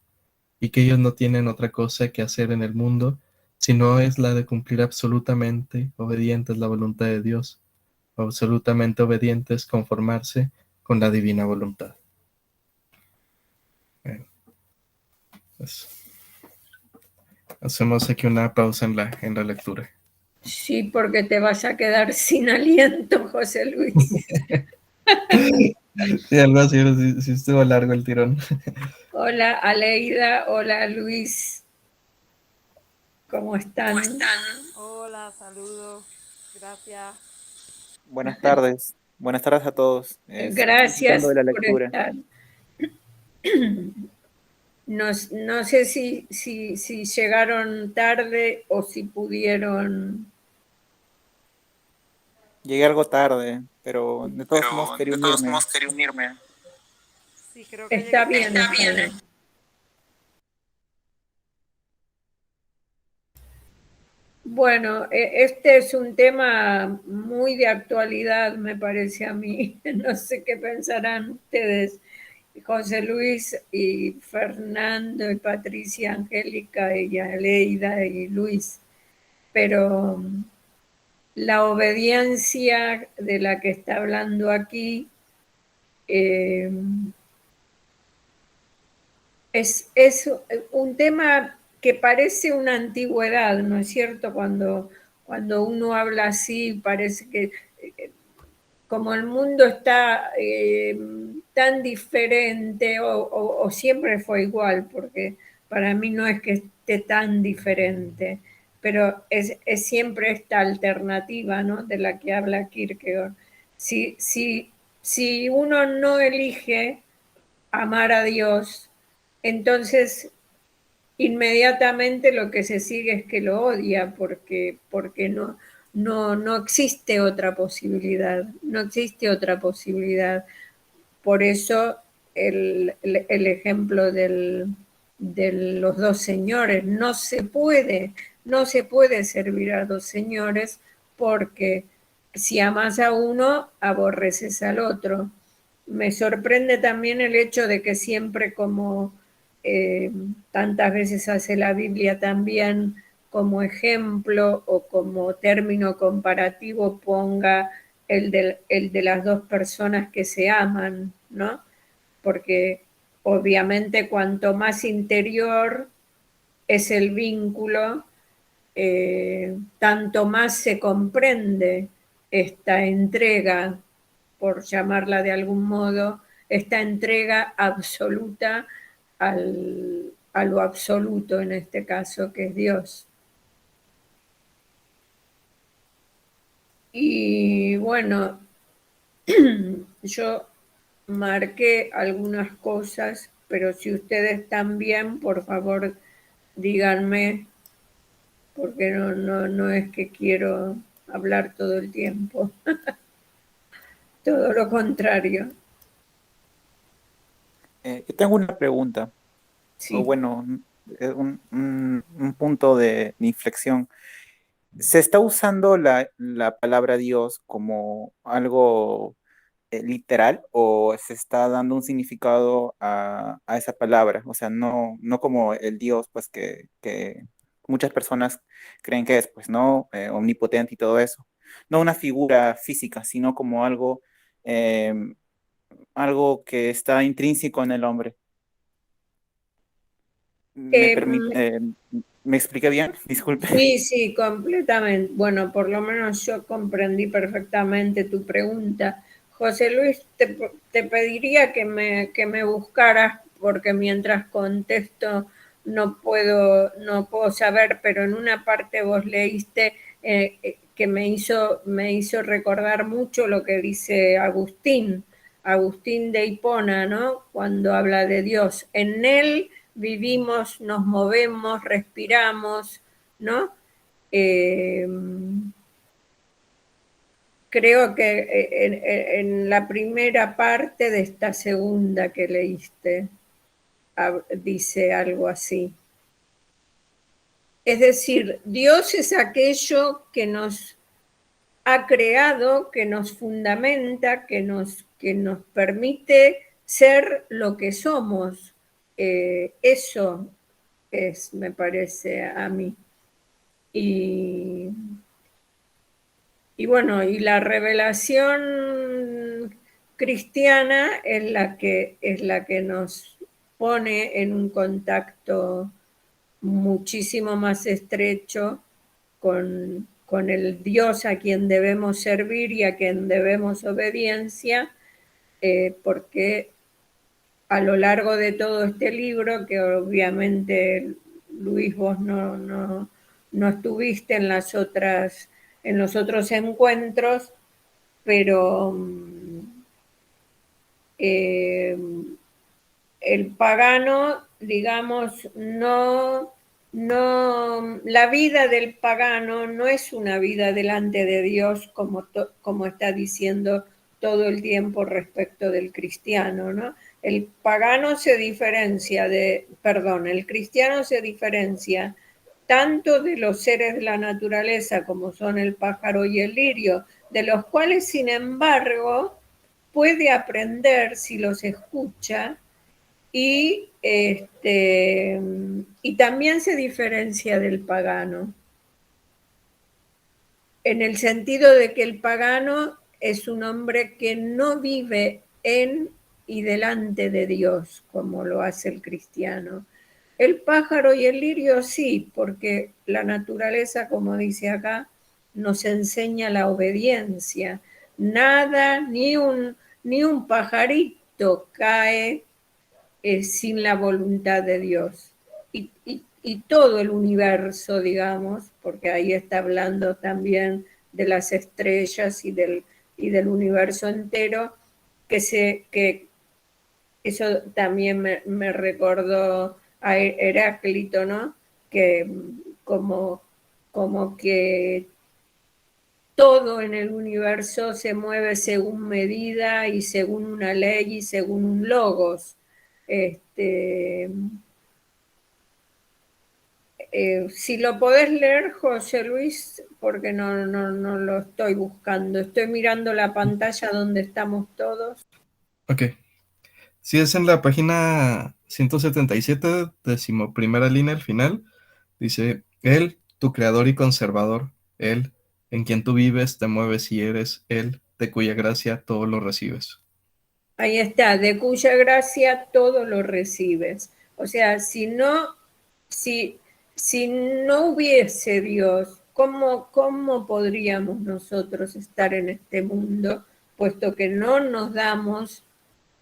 B: y que ellos no tienen otra cosa que hacer en el mundo, sino es la de cumplir absolutamente obedientes la voluntad de Dios, absolutamente obedientes conformarse con la divina voluntad. Bueno, pues hacemos aquí una pausa en la lectura.
A: Sí, porque te vas a quedar sin aliento, José Luis.
B: Sí, algo así, sí estuvo largo el tirón.
A: Hola Aleida, hola Luis, ¿cómo están?
D: Hola, saludos, gracias.
E: Buenas tardes. Buenas tardes a todos. Disfrutando
A: Gracias
E: de la
A: por
E: lectura.
A: estar. No sé si llegaron tarde o si pudieron.
E: Llegué algo tarde, pero de todos modos quería unirme.
D: Sí, creo que
A: Está
D: llegué
A: bien,
D: tarde.
A: está bien. Bueno, este es un tema muy de actualidad, me parece a mí. No sé qué pensarán ustedes, José Luis y Fernando y Patricia, Angélica y Aleida y Luis, pero la obediencia de la que está hablando aquí eh, es un tema que parece una antigüedad, ¿no es cierto? Cuando uno habla así, parece que como el mundo está tan diferente, o siempre fue igual, porque para mí no es que esté tan diferente, pero es siempre esta alternativa, ¿no? De la que habla Kierkegaard. Si uno no elige amar a Dios, entonces inmediatamente lo que se sigue es que lo odia porque no existe otra posibilidad, no existe otra posibilidad. Por eso el ejemplo de los dos señores, no se puede servir a dos señores porque si amas a uno, aborreces al otro. Me sorprende también el hecho de que siempre como tantas veces hace la Biblia también como ejemplo o como término comparativo ponga el de las dos personas que se aman, ¿no? Porque obviamente cuanto más interior es el vínculo, tanto más se comprende esta entrega, por llamarla de algún modo, esta entrega absoluta a lo absoluto, en este caso, que es Dios. Y bueno, yo marqué algunas cosas, pero si ustedes también, por favor, díganme, porque no es que quiero hablar todo el tiempo, todo lo contrario.
E: Yo tengo una pregunta, o
A: Sí.
E: bueno, un punto de inflexión. ¿Se está usando la palabra Dios como algo literal o se está dando un significado a esa palabra? O sea, no como el Dios, pues que muchas personas creen que es, pues, ¿no? Omnipotente y todo eso. No una figura física, sino como eh, algo que está intrínseco en el hombre. ¿Me
A: Eh,
E: permite, me expliqué bien? Disculpe.
A: sí, sí, completamente. Bueno, por lo menos yo comprendí perfectamente tu pregunta. José Luis, te pediría que me buscaras, porque mientras contesto no puedo saber, pero en una parte vos leíste que me hizo recordar mucho lo que dice Agustín de Hipona, ¿no? Cuando habla de Dios. En él vivimos, nos movemos, respiramos, ¿no? Eh, Creo que en la primera parte de esta segunda que leíste dice algo así. Es decir, Dios es aquello que nos ha creado, que nos fundamenta, que nos permite ser lo que somos. Eso es, me parece a mí. Y, y bueno, y la revelación cristiana es la que nos pone en un contacto muchísimo más estrecho con el Dios a quien debemos servir y a quien debemos obediencia, porque a lo largo de todo este libro, que obviamente, Luis, vos no estuviste en los otros encuentros, pero el pagano, digamos, la vida del pagano no es una vida delante de Dios como está diciendo todo el tiempo respecto del cristiano, ¿no? El cristiano se diferencia tanto de los seres de la naturaleza como son el pájaro y el lirio, de los cuales, sin embargo, puede aprender si los escucha y también se diferencia del pagano, en el sentido de que el pagano es un hombre que no vive en y delante de Dios, como lo hace el cristiano. El pájaro y el lirio sí, porque la naturaleza, como dice acá, nos enseña la obediencia. Nada, ni un pajarito cae sin la voluntad de Dios. Y todo el universo, digamos, porque ahí está hablando también de las estrellas y del universo entero, que eso también me recordó a Heráclito, ¿no? Que como que todo en el universo se mueve según medida y según una ley y según un logos. Si lo podés leer, José Luis, porque no lo estoy buscando. Estoy mirando la pantalla donde estamos todos.
B: Ok. Si es en la página 177, 11ª línea al final, dice: Él, tu creador y conservador, Él, en quien tú vives, te mueves y eres, Él, de cuya gracia todo lo recibes.
A: Ahí está, de cuya gracia todo lo recibes. O sea, si no hubiese Dios, ¿cómo podríamos nosotros estar en este mundo, puesto que no nos damos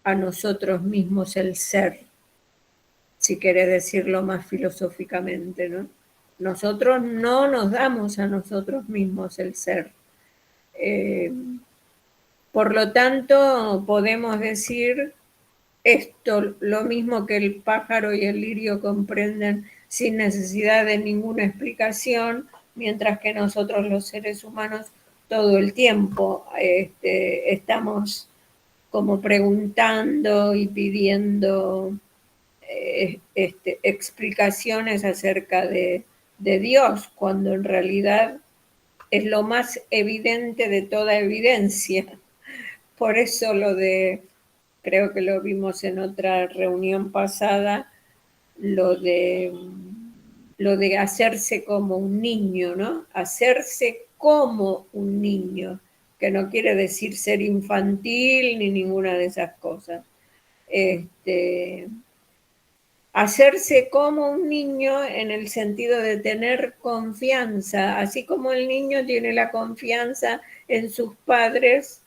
A: a nosotros mismos el ser, si querés decirlo más filosóficamente, ¿no? Nosotros no nos damos a nosotros mismos el ser. Por lo tanto, podemos decir esto, lo mismo que el pájaro y el lirio comprenden sin necesidad de ninguna explicación, mientras que nosotros los seres humanos todo el tiempo estamos como preguntando y pidiendo explicaciones acerca de Dios, cuando en realidad es lo más evidente de toda evidencia. Por eso creo que lo vimos en otra reunión pasada, lo de hacerse como un niño, ¿no? Hacerse como un niño, que no quiere decir ser infantil ni ninguna de esas cosas. Hacerse como un niño en el sentido de tener confianza, así como el niño tiene la confianza en sus padres,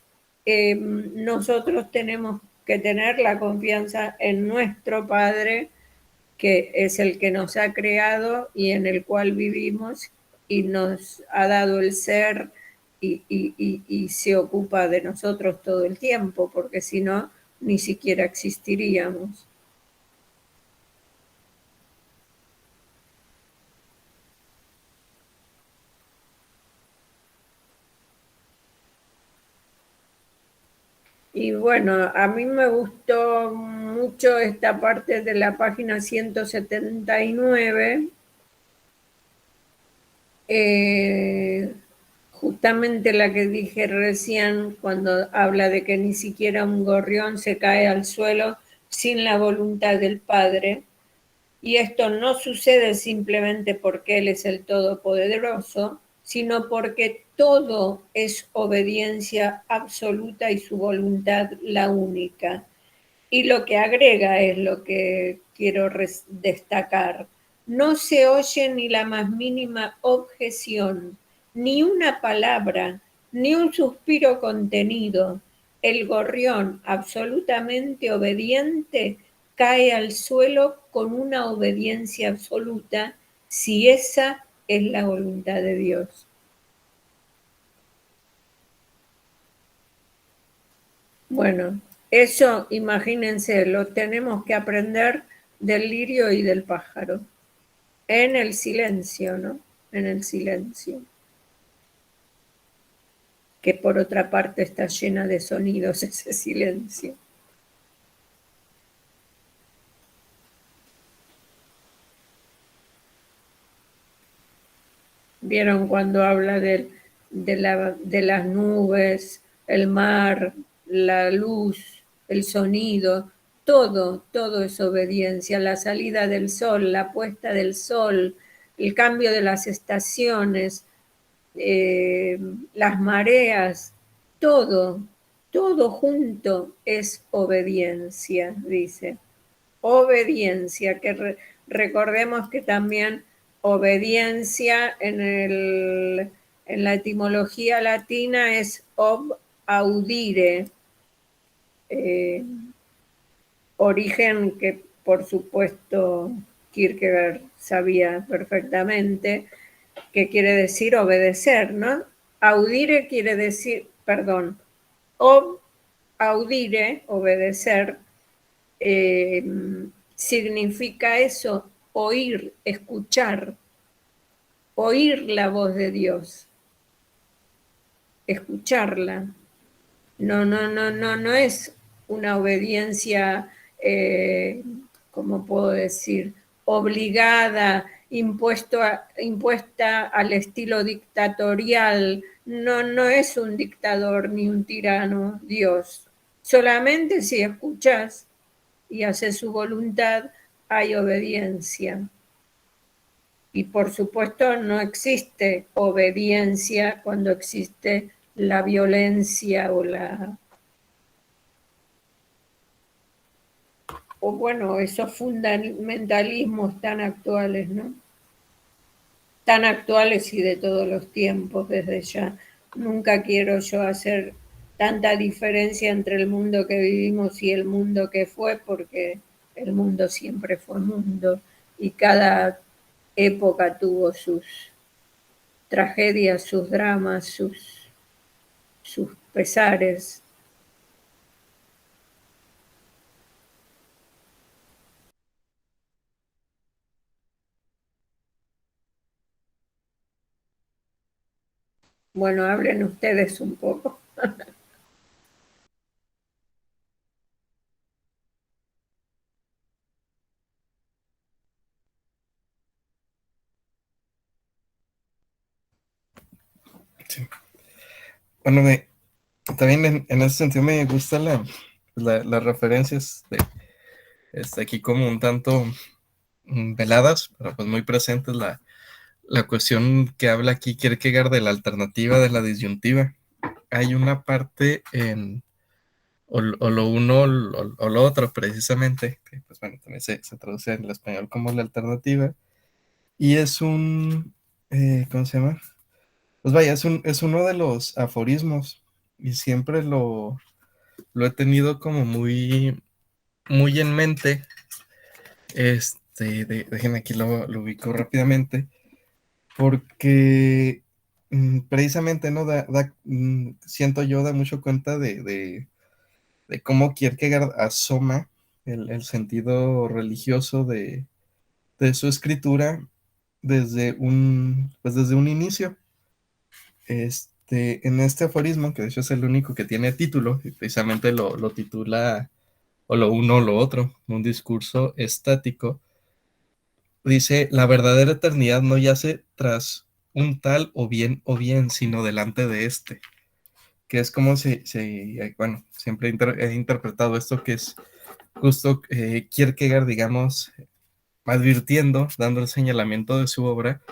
A: nosotros tenemos que tener la confianza en nuestro Padre, que es el que nos ha creado y en el cual vivimos y nos ha dado el ser y se ocupa de nosotros todo el tiempo, porque si no, ni siquiera existiríamos. Y bueno, a mí me gustó mucho esta parte de la página 179, justamente la que dije recién, cuando habla de que ni siquiera un gorrión se cae al suelo sin la voluntad del Padre. Y esto no sucede simplemente porque Él es el Todopoderoso, sino porque todo es obediencia absoluta y su voluntad la única. Y lo que agrega es lo que quiero destacar. No se oye ni la más mínima objeción, ni una palabra, ni un suspiro contenido. El gorrión, absolutamente obediente, cae al suelo con una obediencia absoluta si esa es la voluntad de Dios. Bueno, eso imagínense, lo tenemos que aprender del lirio y del pájaro, en el silencio, ¿no? En el silencio, que por otra parte está llena de sonidos ese silencio. ¿Vieron cuando habla de las nubes, el mar, la luz, el sonido? Todo es obediencia, la salida del sol, la puesta del sol, el cambio de las estaciones, las mareas, todo junto es obediencia, dice. Obediencia, que recordemos que también obediencia en la etimología latina es ob audire, origen que por supuesto Kierkegaard sabía perfectamente, que quiere decir obedecer, ¿no? Audire quiere decir, perdón, ob audire, obedecer, significa eso, oír, escuchar, oír la voz de Dios, escucharla. No es una obediencia, ¿cómo puedo decir? Obligada, impuesta al estilo dictatorial. No es un dictador ni un tirano, Dios. Solamente si escuchas y haces su voluntad, hay obediencia. Y por supuesto no existe obediencia cuando existe la violencia o bueno, esos fundamentalismos tan actuales, ¿no? Tan actuales y de todos los tiempos desde ya. Nunca quiero yo hacer tanta diferencia entre el mundo que vivimos y el mundo que fue, porque el mundo siempre fue mundo y cada época tuvo sus tragedias, sus dramas, sus pesares. Bueno, hablen ustedes un poco.
B: Sí. Bueno, también en ese sentido me gustan las referencias de aquí como un tanto veladas, pero pues muy presentes la cuestión que habla aquí Kierkegaard de la alternativa de la disyuntiva. Hay una parte en o lo uno o lo otro precisamente, que pues bueno, también se traduce en el español como la alternativa, y es ¿cómo se llama? Pues vaya, es uno de los aforismos, y siempre lo he tenido como muy en mente. Déjenme aquí lo ubico rápidamente, porque precisamente, ¿no? Siento yo, da mucho cuenta de cómo Kierkegaard asoma el sentido religioso de su escritura pues desde un inicio. En este aforismo, que de hecho es el único que tiene título, y precisamente lo titula o lo uno o lo otro, un discurso estático, dice: la verdadera eternidad no yace tras un tal o bien, sino delante de este. Que es como bueno, siempre he interpretado esto, que es justo Kierkegaard, digamos, advirtiendo, dando el señalamiento de su obra,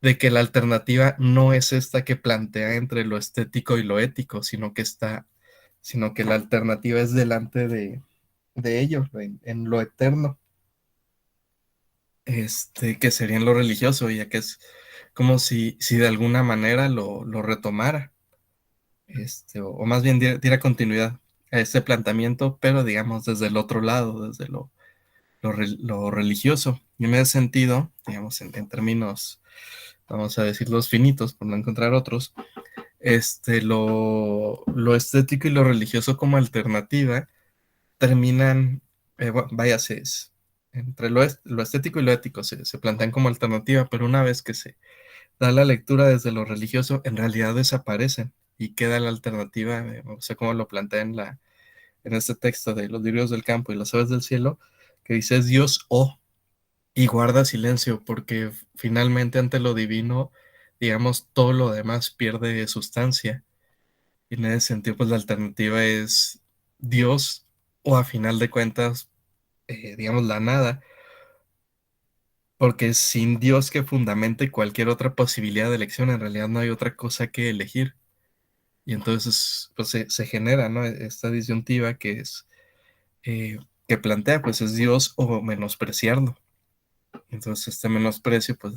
B: de que la alternativa no es esta que plantea entre lo estético y lo ético, sino que la alternativa es delante de ello, en lo eterno, que sería en lo religioso, ya que es como si de alguna manera lo retomara, o más bien diera continuidad. este planteamiento, pero digamos desde el otro lado, desde lo religioso. Y en ese sentido, digamos, en términos, vamos a decirlos finitos, por no encontrar otros, lo estético y lo religioso como alternativa terminan, vaya, entre lo estético y lo ético se plantean como alternativa, pero una vez que se da la lectura desde lo religioso, en realidad desaparecen y queda la alternativa, o sea, como lo plantea en este texto de los lirios del campo y las aves del cielo, que dice es Dios y guarda silencio, porque finalmente ante lo divino, digamos, todo lo demás pierde sustancia. Y en ese sentido, pues la alternativa es Dios o a final de cuentas, digamos, la nada, porque sin Dios que fundamente cualquier otra posibilidad de elección, en realidad no hay otra cosa que elegir. Y entonces, pues se genera, ¿no? Esta disyuntiva que plantea, pues es Dios o menospreciarlo. Entonces, este menosprecio, pues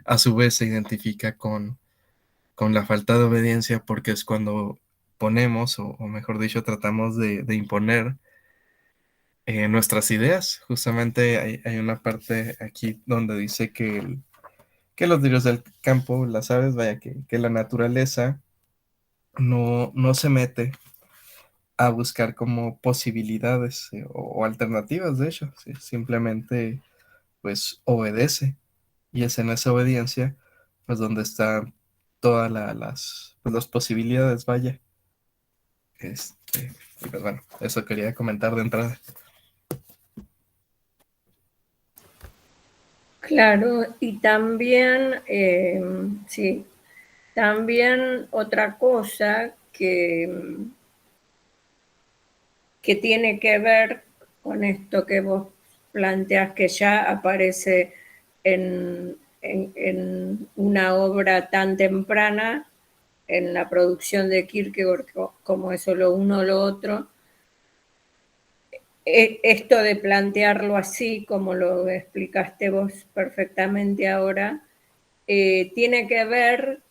B: a su vez se identifica con la falta de obediencia, porque es cuando ponemos, o mejor dicho, tratamos de imponer nuestras ideas. Justamente hay una parte aquí donde dice que los lirios del campo, las aves, vaya, que la naturaleza no se mete a buscar como posibilidades o alternativas, de hecho, ¿sí? Simplemente pues obedece. Y es en esa obediencia pues donde están todas pues, las posibilidades, vaya. Y pues bueno, eso quería comentar de entrada.
A: Claro, y también, sí, también otra cosa que tiene que ver con esto que vos planteás, que ya aparece en una obra tan temprana, en la producción de Kierkegaard, como eso lo uno o lo otro, esto de plantearlo así, como lo explicaste vos perfectamente ahora, tiene que ver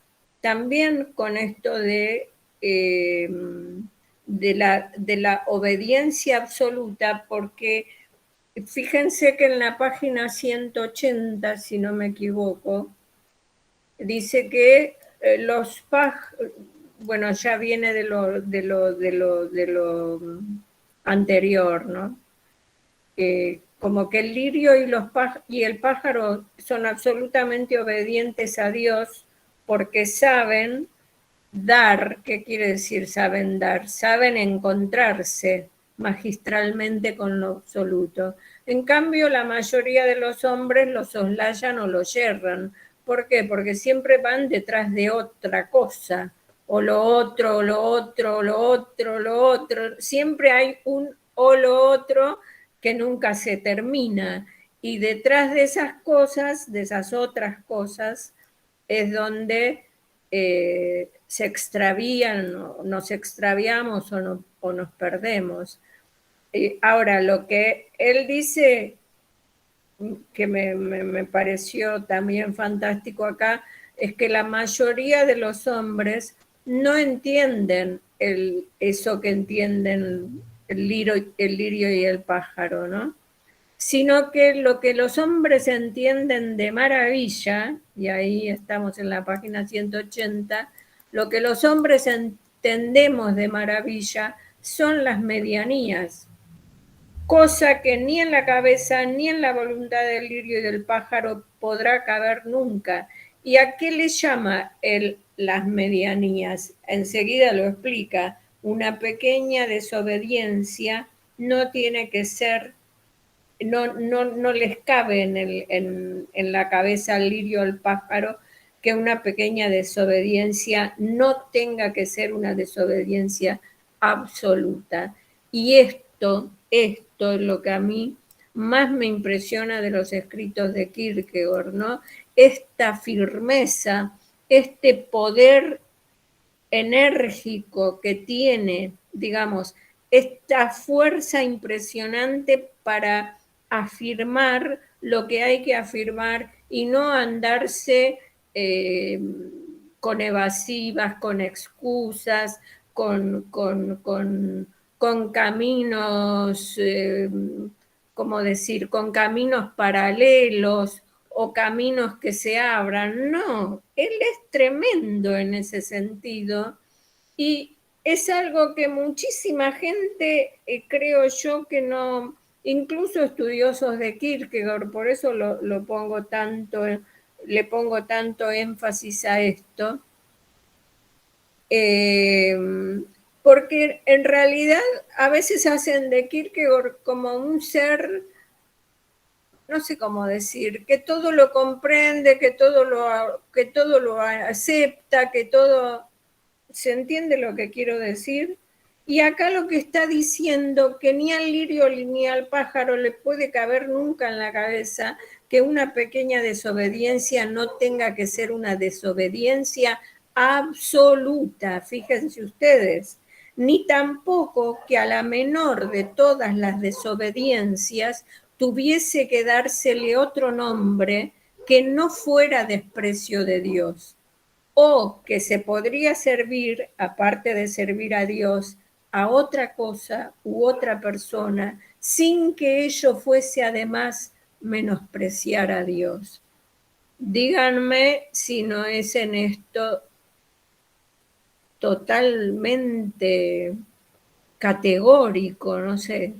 A: también con esto de la obediencia absoluta, porque fíjense que en la página 180, si no me equivoco, dice que los bueno, ya viene de lo anterior, ¿no? Como que el lirio y el pájaro son absolutamente obedientes a Dios porque saben dar. ¿Qué quiere decir saben dar? Saben encontrarse magistralmente con lo absoluto. En cambio, la mayoría de los hombres lo soslayan o lo yerran. ¿Por qué? Porque siempre van detrás de otra cosa, o lo otro, o lo otro, o lo otro, o lo otro. Siempre hay un o lo otro que nunca se termina. Y detrás de esas cosas, de esas otras cosas, es donde se extravían, nos extraviamos o nos perdemos. Ahora, lo que él dice, que me pareció también fantástico acá, es que la mayoría de los hombres no entienden eso que entienden el lirio y el pájaro, ¿no? Sino que lo que los hombres entienden de maravilla, y ahí estamos en la página 180, lo que los hombres entendemos de maravilla son las medianías, cosa que ni en la cabeza ni en la voluntad del lirio y del pájaro podrá caber nunca. ¿Y a qué le llama las medianías? Enseguida lo explica. Una pequeña desobediencia no tiene que ser, no les cabe en la cabeza al lirio al pájaro que una pequeña desobediencia no tenga que ser una desobediencia absoluta. Y esto es lo que a mí más me impresiona de los escritos de Kierkegaard, ¿no? Esta firmeza, este poder enérgico que tiene, digamos, esta fuerza impresionante para afirmar lo que hay que afirmar y no andarse con evasivas, con excusas, con con caminos, ¿cómo decir?, con caminos paralelos o caminos que se abran. No, Él es tremendo en ese sentido y es algo que muchísima gente, creo yo, que no, incluso estudiosos de Kierkegaard, por eso le pongo tanto énfasis a esto, porque en realidad a veces hacen de Kierkegaard como un ser, no sé cómo decir, que todo lo comprende, que todo lo acepta, que todo... ¿Se entiende lo que quiero decir? Y acá lo que está diciendo, que ni al lirio ni al pájaro le puede caber nunca en la cabeza que una pequeña desobediencia no tenga que ser una desobediencia absoluta, fíjense ustedes, ni tampoco que a la menor de todas las desobediencias tuviese que dársele otro nombre que no fuera desprecio de Dios, o que se podría servir, aparte de servir a Dios, a otra cosa u otra persona, sin que ello fuese además menospreciar a Dios. Díganme si no es en esto totalmente categórico, no sé.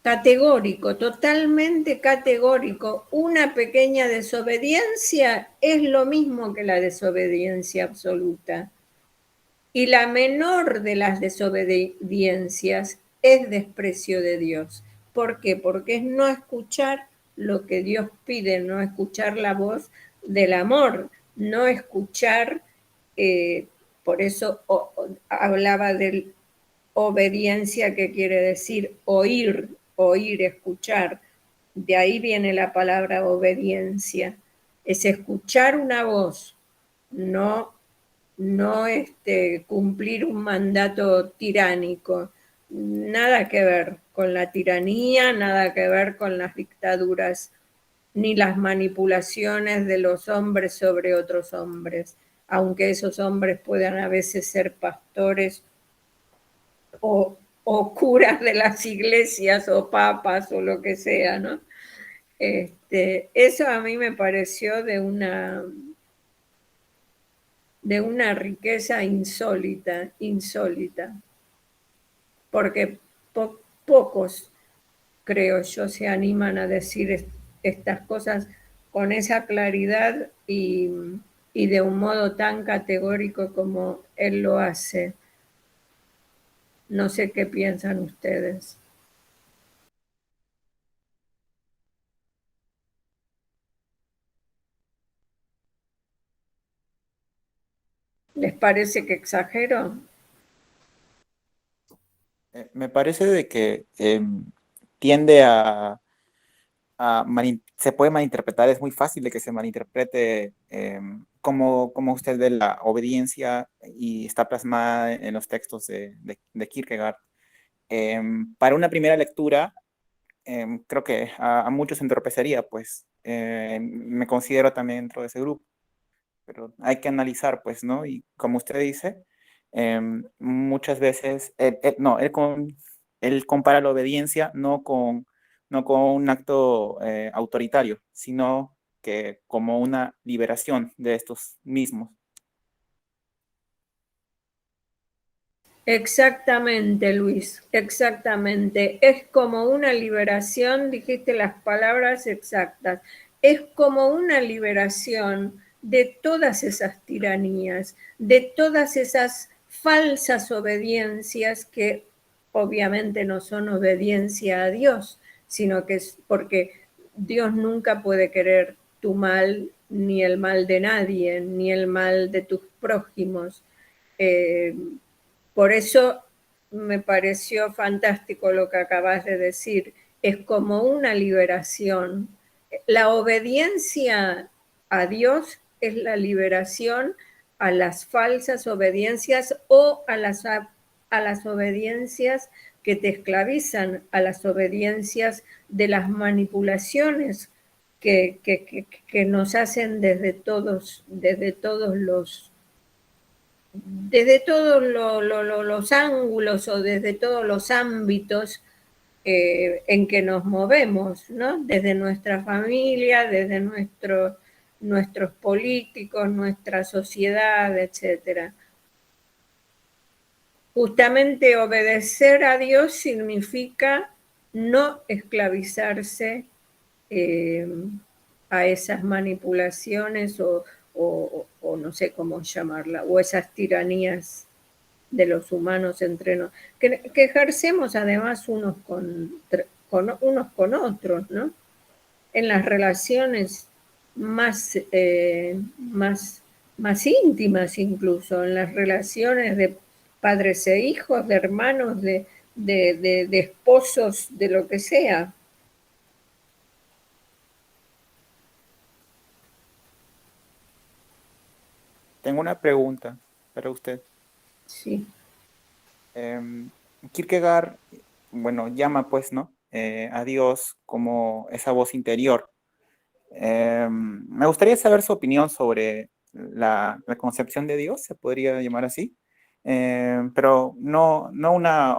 A: Categórico, totalmente categórico. Una pequeña desobediencia es lo mismo que la desobediencia absoluta. Y la menor de las desobediencias es desprecio de Dios. ¿Por qué? Porque es no escuchar lo que Dios pide, no escuchar la voz del amor, no escuchar, por eso hablaba de obediencia, que quiere decir oír, escuchar. De ahí viene la palabra obediencia. Es escuchar una voz, no cumplir un mandato tiránico. Nada que ver con la tiranía, nada que ver con las dictaduras, ni las manipulaciones de los hombres sobre otros hombres, aunque esos hombres puedan a veces ser pastores o curas de las iglesias o papas o lo que sea, ¿no? Eso a mí me pareció de una riqueza insólita, porque pocos, creo yo, se animan a decir estas cosas con esa claridad y de un modo tan categórico como él lo hace. No sé qué piensan ustedes. ¿Les parece que exagero?
E: Me parece de que tiende se puede malinterpretar, es muy fácil de que se malinterprete como usted ve la obediencia y está plasmada en los textos de Kierkegaard. Para una primera lectura, creo que a muchos entorpecería, pues me considero también dentro de ese grupo, pero hay que analizar, pues, ¿no? Y como usted dice, muchas veces, no, él compara la obediencia no con un acto autoritario, sino que como una liberación de estos mismos.
A: Exactamente, Luis, exactamente. Es como una liberación, dijiste las palabras exactas, es como una liberación de todas esas tiranías, de todas esas falsas obediencias que obviamente no son obediencia a Dios, sino que es porque Dios nunca puede querer tu mal, ni el mal de nadie, ni el mal de tus prójimos. Por eso me pareció fantástico lo que acabas de decir. Es como una liberación. La obediencia a Dios es la liberación a las falsas obediencias o a las obediencias que te esclavizan, a las obediencias de las manipulaciones que nos hacen desde todos desde todos los ángulos o desde todos los ámbitos en que nos movemos, ¿no? Desde nuestra familia, desde nuestros políticos, nuestra sociedad, etcétera. Justamente obedecer a Dios significa no esclavizarse a esas manipulaciones o no sé cómo llamarla, o esas tiranías de los humanos entre nosotros, que ejercemos además unos con otros, ¿no? En las relaciones más, más íntimas incluso, en las relaciones de padres e hijos, de hermanos, de esposos, de lo que sea.
E: Tengo una pregunta para usted.
A: Sí.
E: Kierkegaard, bueno, llama pues, ¿no? A Dios como esa voz interior. Me gustaría saber su opinión sobre la concepción de Dios, se podría llamar así, pero no una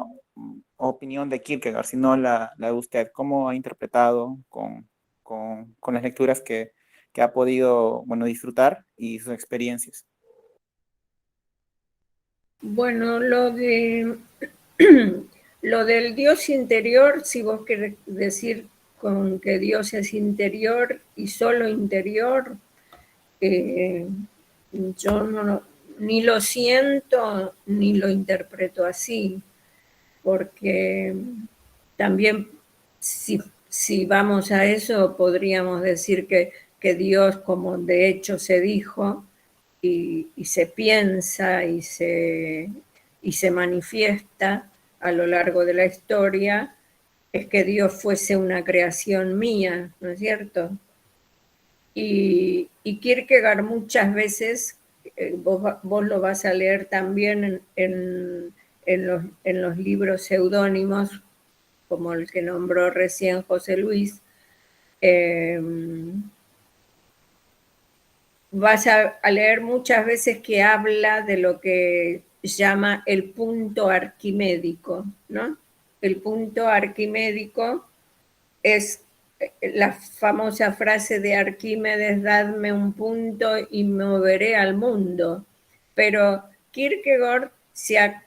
E: opinión de Kierkegaard, sino la de usted. ¿Cómo ha interpretado con las lecturas que ha podido, bueno, disfrutar y sus experiencias?
A: Bueno, lo del Dios interior, si vos querés decir con que Dios es interior y solo interior, yo ni lo siento ni lo interpreto así, porque también si vamos a eso, podríamos decir que Dios, como de hecho se dijo, y se piensa y se manifiesta a lo largo de la historia, es que Dios fuese una creación mía, ¿no es cierto? Y Kierkegaard muchas veces, vos lo vas a leer también en los libros seudónimos, como el que nombró recién José Luis, vas a leer muchas veces que habla de lo que llama el punto arquimédico, ¿no? El punto arquimédico es la famosa frase de Arquímedes, dadme un punto y moveré al mundo. Pero Kierkegaard se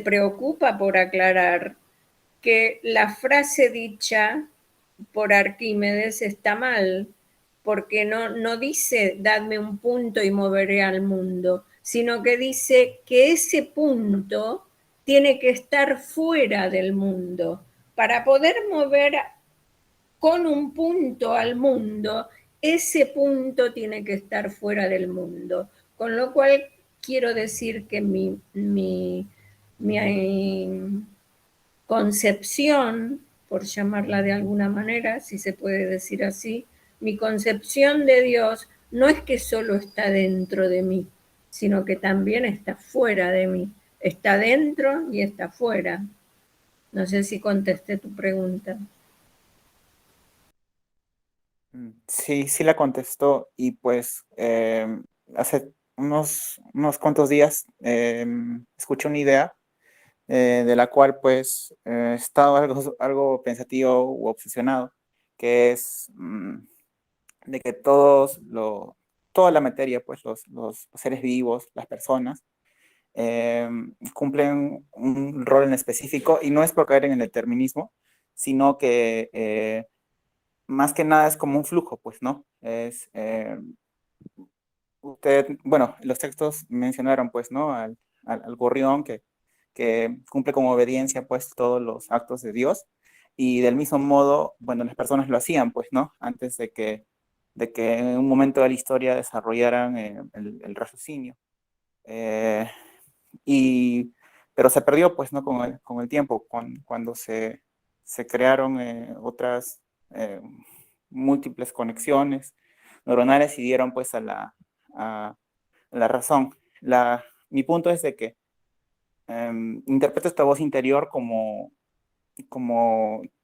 A: preocupa por aclarar que la frase dicha por Arquímedes está mal, porque no dice dadme un punto y moveré al mundo, sino que dice que ese punto tiene que estar fuera del mundo. Para poder mover con un punto al mundo, ese punto tiene que estar fuera del mundo. Con lo cual quiero decir que mi concepción, por llamarla de alguna manera, si se puede decir así, mi concepción de Dios no es que solo está dentro de mí, sino que también está fuera de mí. Está dentro y está fuera. No sé si contesté tu pregunta.
E: Sí, sí la contestó y pues hace unos cuantos días escuché una idea de la cual pues estaba algo pensativo u obsesionado, que es de que toda la materia, pues los seres vivos, las personas, eh, cumplen un rol en específico y no es por caer en el determinismo, sino que más que nada es como un flujo, pues, ¿no? Bueno, los textos mencionaron, pues, ¿no? Al gorrión que cumple con obediencia, pues, todos los actos de Dios. Y del mismo modo, bueno, las personas lo hacían, pues, ¿no? Antes de que en un momento de la historia desarrollaran el raciocinio. Eh, y, pero se perdió, pues, ¿no? Con el tiempo, cuando se crearon otras eh, múltiples conexiones neuronales y dieron, pues, a la razón. Mi punto es de que interpreto esta voz interior como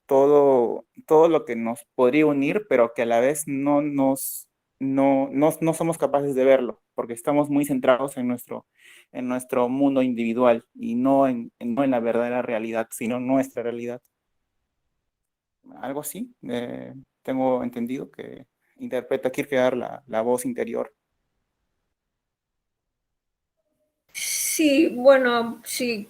E: todo lo que nos podría unir, pero que a la vez no nos no somos capaces de verlo, porque estamos muy centrados en nuestro mundo individual y no en la verdadera realidad, sino nuestra realidad. Algo así, tengo entendido que interpreta Kierkegaard la voz interior.
A: Sí, bueno, sí,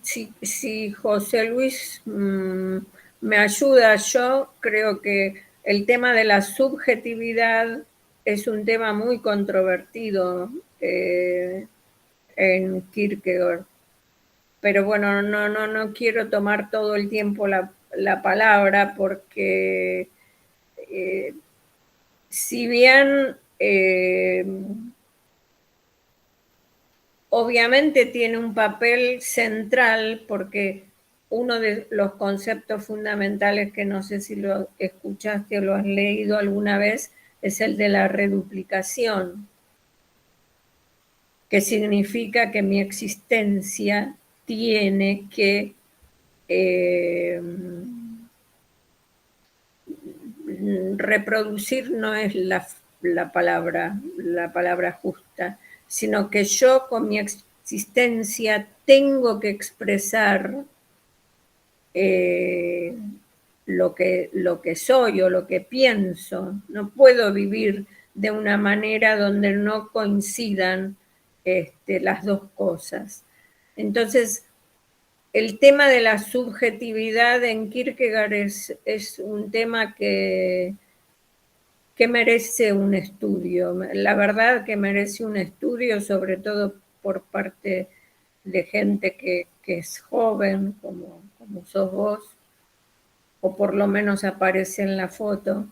A: José Luis me ayuda. Yo creo que el tema de la subjetividad es un tema muy controvertido en Kierkegaard. Pero bueno, no quiero tomar todo el tiempo la palabra porque si bien obviamente tiene un papel central porque uno de los conceptos fundamentales que no sé si lo escuchaste o lo has leído alguna vez es el de la reduplicación, que significa que mi existencia tiene que reproducir no es la palabra justa, sino que yo con mi existencia tengo que expresar lo que soy o lo que pienso. No puedo vivir de una manera donde no coincidan las dos cosas. Entonces, el tema de la subjetividad en Kierkegaard es un tema que merece un estudio. La verdad que merece un estudio, sobre todo por parte de gente que es joven, como sos vos, o por lo menos aparece en la foto.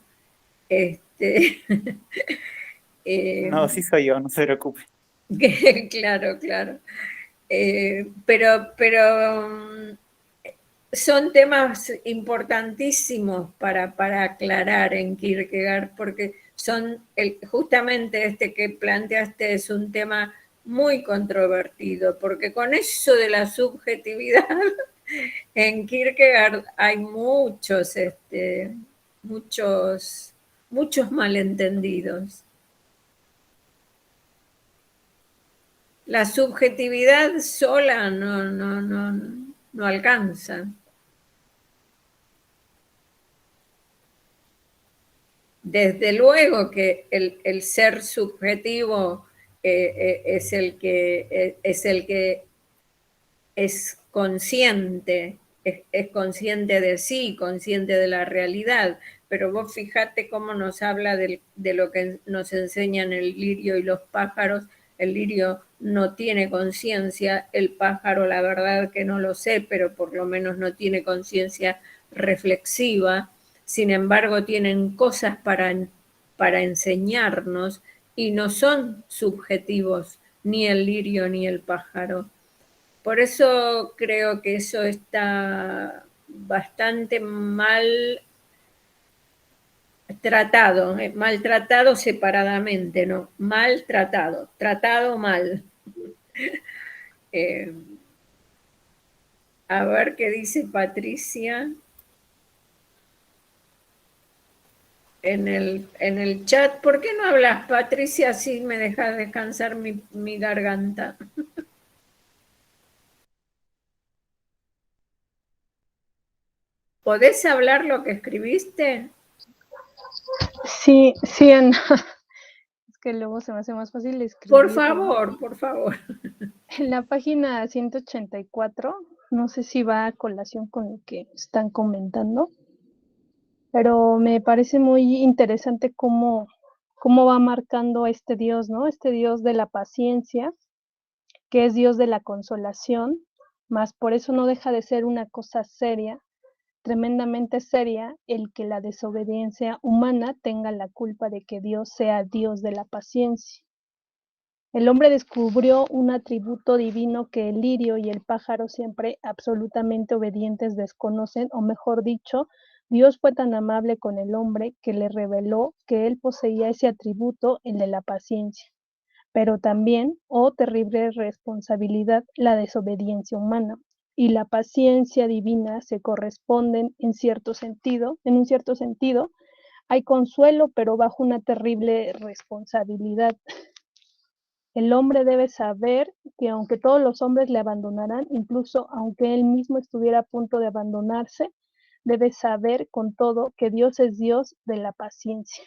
E: No, sí soy yo, no se preocupe.
A: Claro, claro. Pero son temas importantísimos para aclarar en Kierkegaard, porque son justamente este que planteaste es un tema muy controvertido, porque con eso de la subjetividad en Kierkegaard hay muchos malentendidos. La subjetividad sola no alcanza. Desde luego que el ser subjetivo es el que es consciente, es consciente de sí, consciente de la realidad, pero vos fijate cómo nos habla de lo que nos enseñan el lirio y los pájaros. El lirio no tiene conciencia, el pájaro la verdad que no lo sé, pero por lo menos no tiene conciencia reflexiva. Sin embargo, tienen cosas para enseñarnos y no son subjetivos ni el lirio ni el pájaro. Por eso creo que eso está bastante mal maltratado separadamente, ¿no? Maltratado, tratado mal. Eh, a ver qué dice Patricia. En el chat, ¿por qué no hablas, Patricia? Así me dejas descansar mi garganta. ¿Podés hablar lo que escribiste?
F: Sí, sí, Ana. Es que luego se me hace más fácil escribir.
A: Por favor, por favor.
F: En la página 184, no sé si va a colación con lo que están comentando, pero me parece muy interesante cómo va marcando este Dios, ¿no? Este Dios de la paciencia, que es Dios de la consolación, más por eso no deja de ser una cosa seria, tremendamente seria, el que la desobediencia humana tenga la culpa de que Dios sea Dios de la paciencia. El hombre descubrió un atributo divino que el lirio y el pájaro, siempre absolutamente obedientes, desconocen, o mejor dicho, Dios fue tan amable con el hombre que le reveló que él poseía ese atributo, el de la paciencia. Pero también, oh terrible responsabilidad, la desobediencia humana y la paciencia divina se corresponden en un cierto sentido, hay consuelo, pero bajo una terrible responsabilidad. El hombre debe saber que aunque todos los hombres le abandonarán, incluso aunque él mismo estuviera a punto de abandonarse, debe saber con todo que Dios es Dios de la paciencia,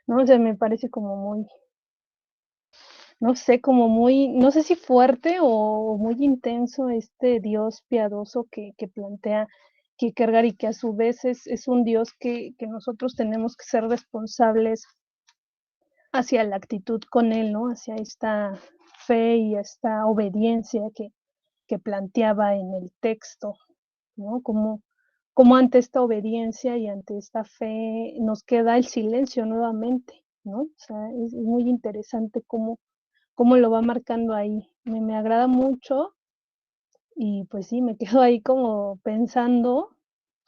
F: ¿no? O sea, me parece como muy, no sé, como muy, no sé si fuerte o muy intenso este Dios piadoso que plantea Kierkegaard, y que a su vez es un Dios que nosotros tenemos que ser responsables hacia la actitud con él, ¿no? Hacia esta fe y esta obediencia que planteaba en el texto, ¿no? Como ante esta obediencia y ante esta fe nos queda el silencio nuevamente, ¿no? O sea, es muy interesante cómo lo va marcando ahí. Me agrada mucho y pues sí, me quedo ahí como pensando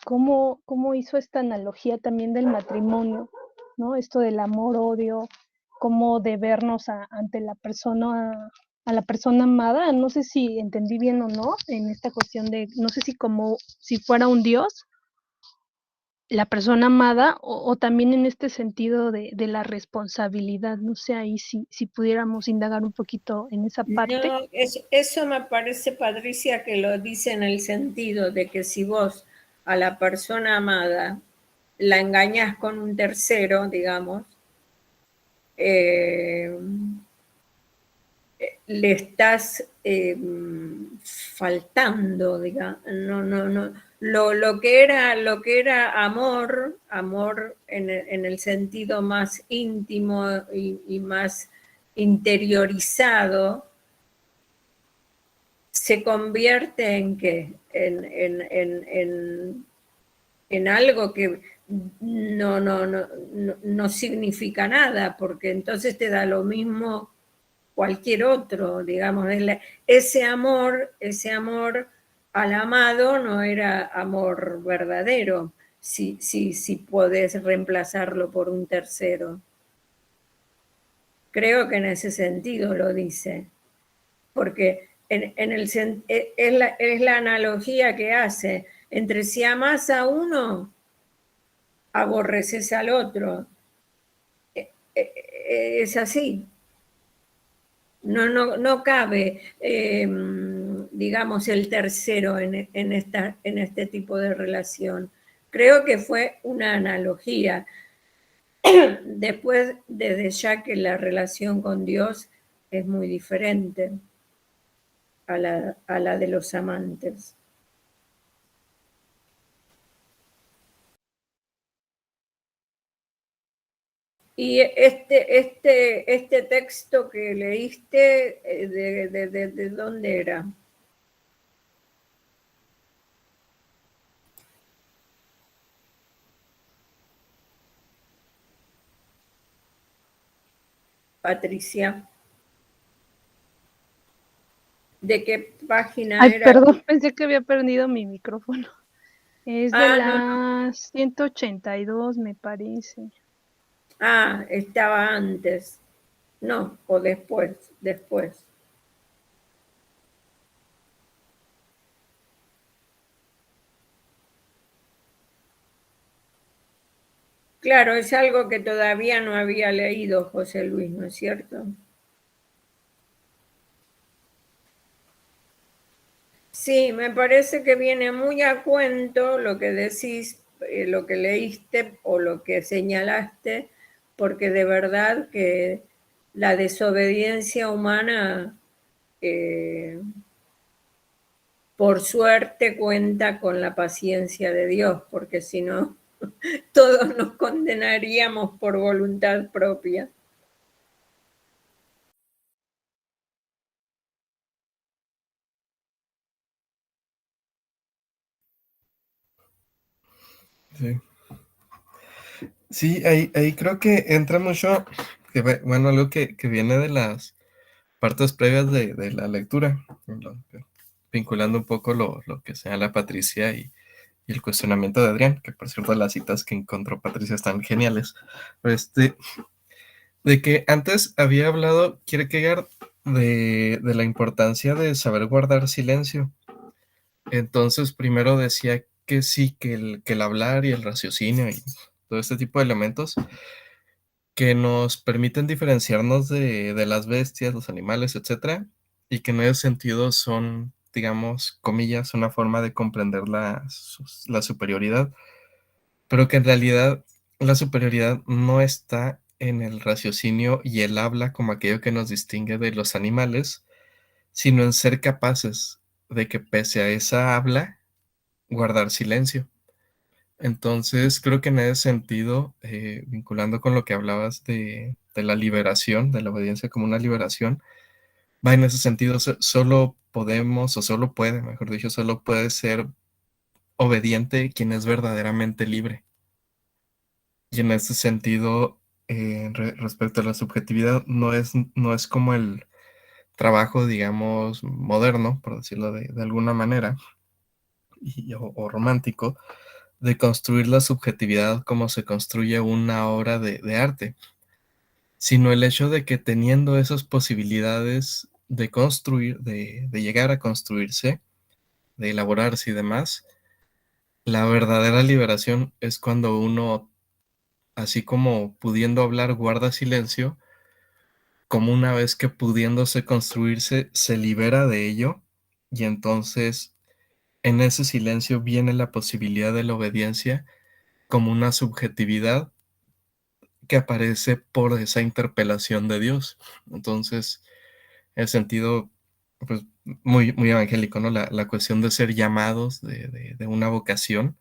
F: cómo hizo esta analogía también del matrimonio, ¿no? Esto del amor-odio, cómo debernos ante a la persona amada. No sé si entendí bien o no en esta cuestión de, no sé si como si fuera un Dios, la persona amada, o también en este sentido de la responsabilidad. No sé ahí si pudiéramos indagar un poquito en esa parte.
A: No, eso me parece, Patricia, que lo dice en el sentido de que si vos a la persona amada la engañás con un tercero, digamos, le estás faltando, digamos, no. Lo que era amor en el sentido más íntimo y más interiorizado, se convierte en qué? En algo que no significa nada, porque entonces te da lo mismo cualquier otro, digamos. Ese amor al amado no era amor verdadero, si podés reemplazarlo por un tercero. Creo que en ese sentido lo dice, porque es la analogía que hace entre si amas a uno, aborreces al otro. Es así. No cabe, digamos, el tercero en este tipo de relación. Creo que fue una analogía. Después, desde ya que la relación con Dios es muy diferente a la de los amantes. Y este texto que leíste, ¿de dónde era? Patricia. ¿De qué página
F: Ay,
A: era?
F: perdón, pensé que había perdido mi micrófono. Es de
A: No.
F: 182, me parece.
A: Estaba antes. No, o después. Claro, es algo que todavía no había leído José Luis, ¿no es cierto? Sí, me parece que viene muy a cuento lo que decís, lo que leíste o lo que señalaste, porque de verdad que la desobediencia humana, por suerte, cuenta con la paciencia de Dios, porque si no, todos nos condenaríamos por voluntad propia.
B: Sí. Sí, ahí creo que entra mucho, bueno, algo que viene de las partes previas de la lectura, vinculando un poco lo que sea la Patricia y el cuestionamiento de Adrián, que por cierto las citas que encontró Patricia están geniales. Pero de que antes había hablado Kierkegaard de la importancia de saber guardar silencio. Entonces primero decía que sí, que el hablar y el raciocinio todo este tipo de elementos que nos permiten diferenciarnos de las bestias, los animales, etcétera, y que en ese sentido son, digamos, comillas, una forma de comprender la superioridad, pero que en realidad la superioridad no está en el raciocinio y el habla como aquello que nos distingue de los animales, sino en ser capaces de que pese a esa habla, guardar silencio. Entonces, creo que en ese sentido, vinculando con lo que hablabas de la liberación, de la obediencia como una liberación, va en ese sentido, solo podemos, o solo puede, mejor dicho, solo puede ser obediente quien es verdaderamente libre. Y en ese sentido, respecto a la subjetividad, no es como el trabajo, digamos, moderno, por decirlo de alguna manera, o romántico, de construir la subjetividad como se construye una obra de arte, sino el hecho de que teniendo esas posibilidades de construir, de llegar a construirse, de elaborarse y demás, la verdadera liberación es cuando uno, así como pudiendo hablar, guarda silencio, como una vez que pudiéndose construirse, se libera de ello, y entonces en ese silencio viene la posibilidad de la obediencia como una subjetividad que aparece por esa interpelación de Dios. Entonces, en el sentido, pues, muy, muy evangélico, ¿no? La cuestión de ser llamados, de una vocación.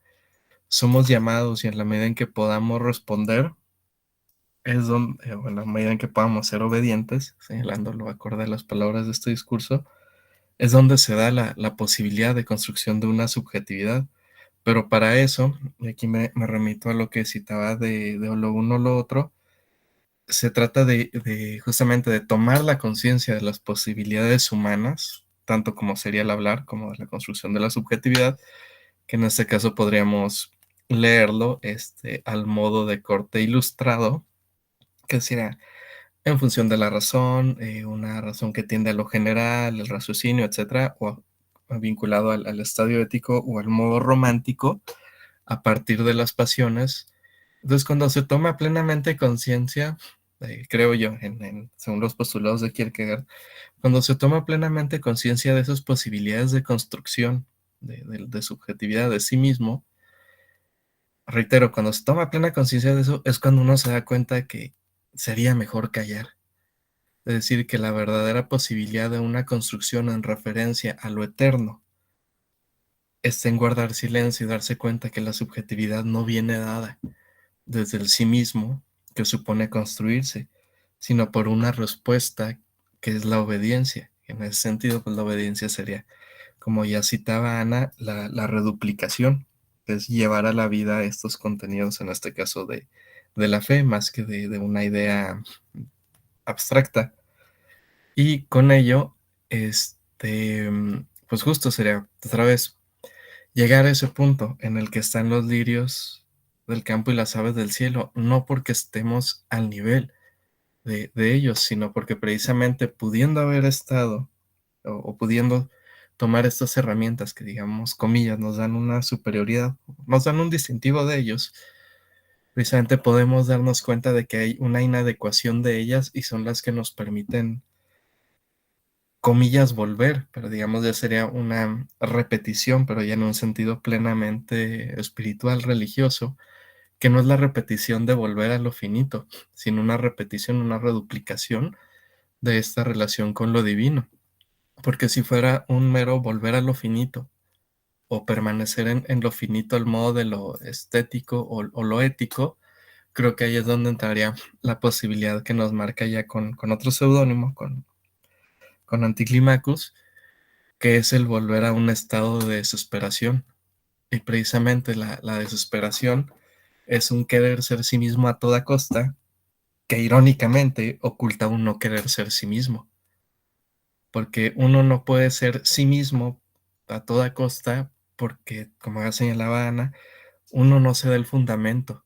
B: Somos llamados y en la medida en que podamos responder, es donde, o en la medida en que podamos ser obedientes, señalándolo acorde a las palabras de este discurso, es donde se da la posibilidad de construcción de una subjetividad. Pero para eso, y aquí me remito a lo que citaba de lo uno o lo otro, se trata de justamente de tomar la conciencia de las posibilidades humanas, tanto como sería el hablar, como de la construcción de la subjetividad, que en este caso podríamos leerlo al modo de corte ilustrado, que sería en función de la razón, una razón que tiende a lo general, el raciocinio, etcétera, o vinculado al estadio ético o al modo romántico a partir de las pasiones. Entonces, cuando se toma plenamente conciencia, creo yo, según los postulados de Kierkegaard, cuando se toma plenamente conciencia de esas posibilidades de construcción, de subjetividad de sí mismo, reitero, cuando se toma plena conciencia de eso, es cuando uno se da cuenta que sería mejor callar. Es decir, que la verdadera posibilidad de una construcción en referencia a lo eterno está en guardar silencio y darse cuenta que la subjetividad no viene dada desde el sí mismo que supone construirse, sino por una respuesta que es la obediencia. En ese sentido, pues la obediencia sería, como ya citaba Ana, la reduplicación, que es llevar a la vida estos contenidos, en este caso de la fe, más que de una idea abstracta. Y con ello, pues justo sería otra vez llegar a ese punto en el que están los lirios del campo y las aves del cielo, no porque estemos al nivel de ellos, sino porque precisamente pudiendo haber estado o pudiendo tomar estas herramientas que, digamos, comillas, nos dan una superioridad, nos dan un distintivo de ellos, precisamente podemos darnos cuenta de que hay una inadecuación de ellas y son las que nos permiten, comillas, volver, pero digamos ya sería una repetición, pero ya en un sentido plenamente espiritual, religioso, que no es la repetición de volver a lo finito, sino una repetición, una reduplicación de esta relación con lo divino. Porque si fuera un mero volver a lo finito o permanecer en lo finito al modo de lo estético o lo ético, creo que ahí es donde entraría la posibilidad que nos marca ya con otro seudónimo, con Anticlimacus, que es el volver a un estado de desesperación. Y precisamente la desesperación es un querer ser sí mismo a toda costa, que irónicamente oculta un no querer ser sí mismo. Porque uno no puede ser sí mismo a toda costa porque, como ya señalaba Ana, uno no se da el fundamento.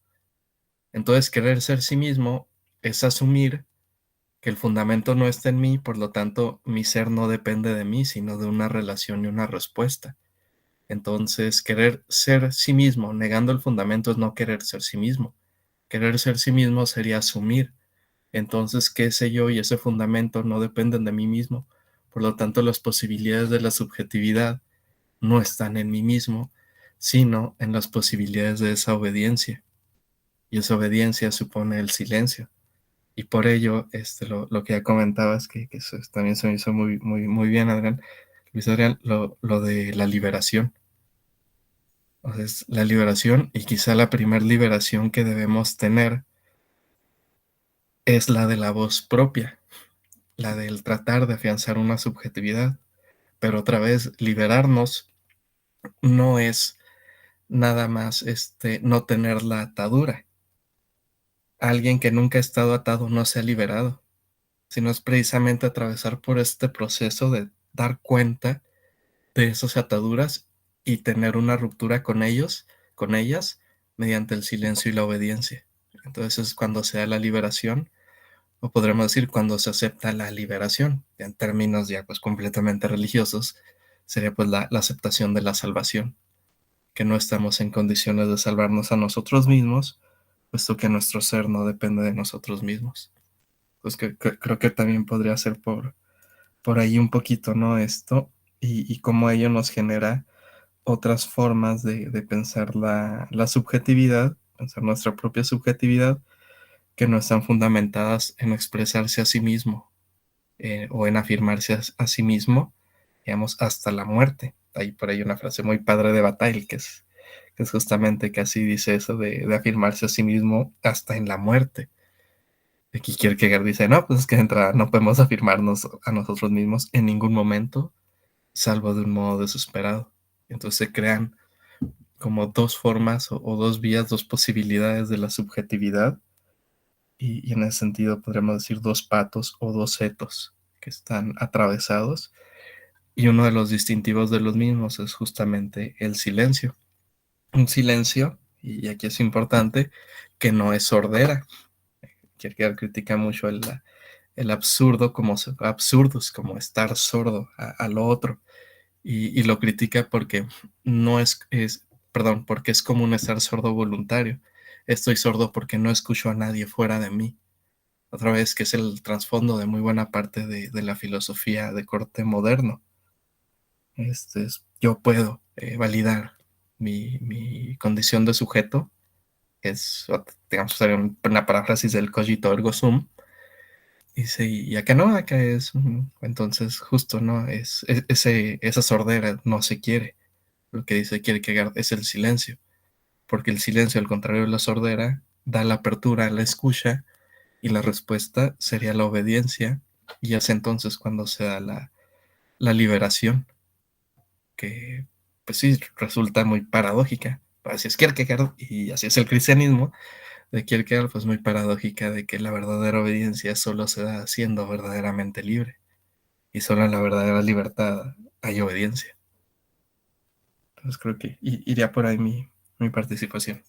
B: Entonces, querer ser sí mismo es asumir que el fundamento no está en mí, por lo tanto, mi ser no depende de mí, sino de una relación y una respuesta. Entonces, querer ser sí mismo, negando el fundamento, es no querer ser sí mismo. Querer ser sí mismo sería asumir. Entonces, que ese yo y ese fundamento no dependen de mí mismo. Por lo tanto, las posibilidades de la subjetividad no están en mí mismo, sino en las posibilidades de esa obediencia. Y esa obediencia supone el silencio. Y por ello, lo que ya comentabas, que eso también se me hizo muy bien, Adrián, Luis Adrián, lo de la liberación. O sea, es la liberación, y quizá la primer liberación que debemos tener es la de la voz propia, la del tratar de afianzar una subjetividad. Pero otra vez, liberarnos no es nada más no tener la atadura. Alguien que nunca ha estado atado no se ha liberado, sino es precisamente atravesar por este proceso de dar cuenta de esas ataduras y tener una ruptura con ellos, con ellas, mediante el silencio y la obediencia. Entonces es cuando se da la liberación, o podremos decir cuando se acepta la liberación, en términos ya pues completamente religiosos, sería pues la aceptación de la salvación, que no estamos en condiciones de salvarnos a nosotros mismos, puesto que nuestro ser no depende de nosotros mismos. Pues creo que también podría ser por ahí un poquito, ¿no? Y cómo ello nos genera otras formas de pensar la subjetividad, pensar nuestra propia subjetividad, que no están fundamentadas en expresarse a sí mismo o en afirmarse a sí mismo, digamos, hasta la muerte. Hay por ahí una frase muy padre de Bataille, que es justamente que así dice eso de afirmarse a sí mismo hasta en la muerte. Aquí Kierkegaard dice, no, pues es que de entrada no podemos afirmarnos a nosotros mismos en ningún momento, salvo de un modo desesperado. Entonces se crean como dos formas o dos vías, dos posibilidades de la subjetividad, y en ese sentido podríamos decir dos patos o dos setos que están atravesados, y uno de los distintivos de los mismos es justamente el silencio. Un silencio, y aquí es importante, que no es sordera. Kierkegaard critica mucho el absurdo como absurdus, como estar sordo a lo otro, y lo critica porque no perdón, porque es común estar sordo voluntario. Estoy sordo porque no escucho a nadie fuera de mí. Otra vez, que es el trasfondo de muy buena parte de la filosofía de corte moderno. Yo puedo validar mi condición de sujeto, es, digamos, una paráfrasis del cogito ergo sum. Y acá no, acá es, entonces justo, ¿no? Esa sordera no se quiere. Lo que dice Kierkegaard es el silencio, porque el silencio, al contrario de la sordera, da la apertura a la escucha, y la respuesta sería la obediencia, y es entonces cuando se da la liberación, que pues sí, resulta muy paradójica. Así es Kierkegaard, y así es el cristianismo de Kierkegaard, pues muy paradójica, de que la verdadera obediencia solo se da siendo verdaderamente libre, y solo en la verdadera libertad hay obediencia. Entonces creo que iría por ahí mi participación.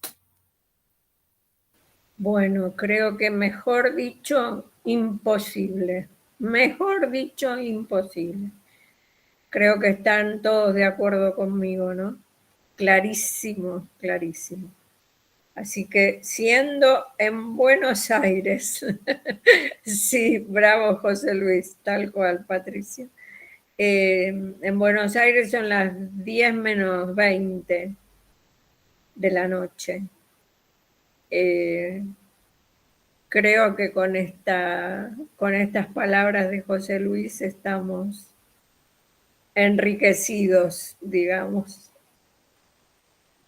A: Bueno, creo que mejor dicho, imposible. Mejor dicho, imposible. Creo que están todos de acuerdo conmigo, ¿no? Clarísimo, clarísimo. Así que siendo en Buenos Aires, sí, bravo José Luis, tal cual, Patricia. En Buenos Aires son las 10 menos 20 de la noche. Creo que con estas palabras de José Luis estamos enriquecidos, digamos,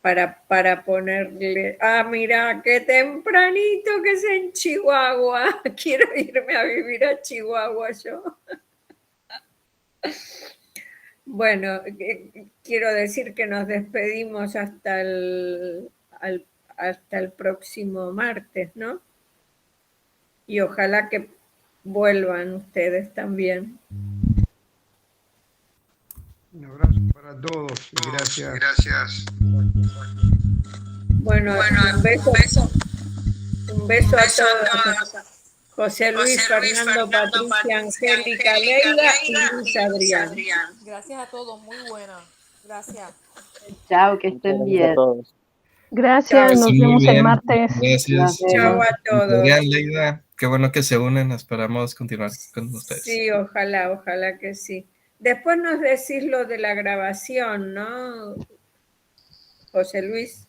A: para ponerle, mira, qué tempranito que es en Chihuahua, quiero irme a vivir a Chihuahua yo. Bueno, quiero decir que nos despedimos hasta el próximo martes, ¿no? Y ojalá que vuelvan ustedes también.
G: Un abrazo para todos y gracias.
A: Bueno, un beso a todos. José Luis, Fernando, Patricia, Angélica, Leila y Luis Adrián.
D: Gracias a todos, muy buena. Gracias.
C: Chao, que
E: Muchas
C: estén
E: gracias a
C: bien.
E: todos.
F: Gracias,
A: Chao.
F: nos
B: Muy
F: vemos el
B: bien,
F: martes.
B: gracias.
C: Nos
A: Chao
C: vemos.
A: a todos.
B: Adrián, Leida, qué bueno que se unen, esperamos continuar con ustedes.
A: Sí, ojalá que sí. Después nos decís lo de la grabación, ¿no, José Luis?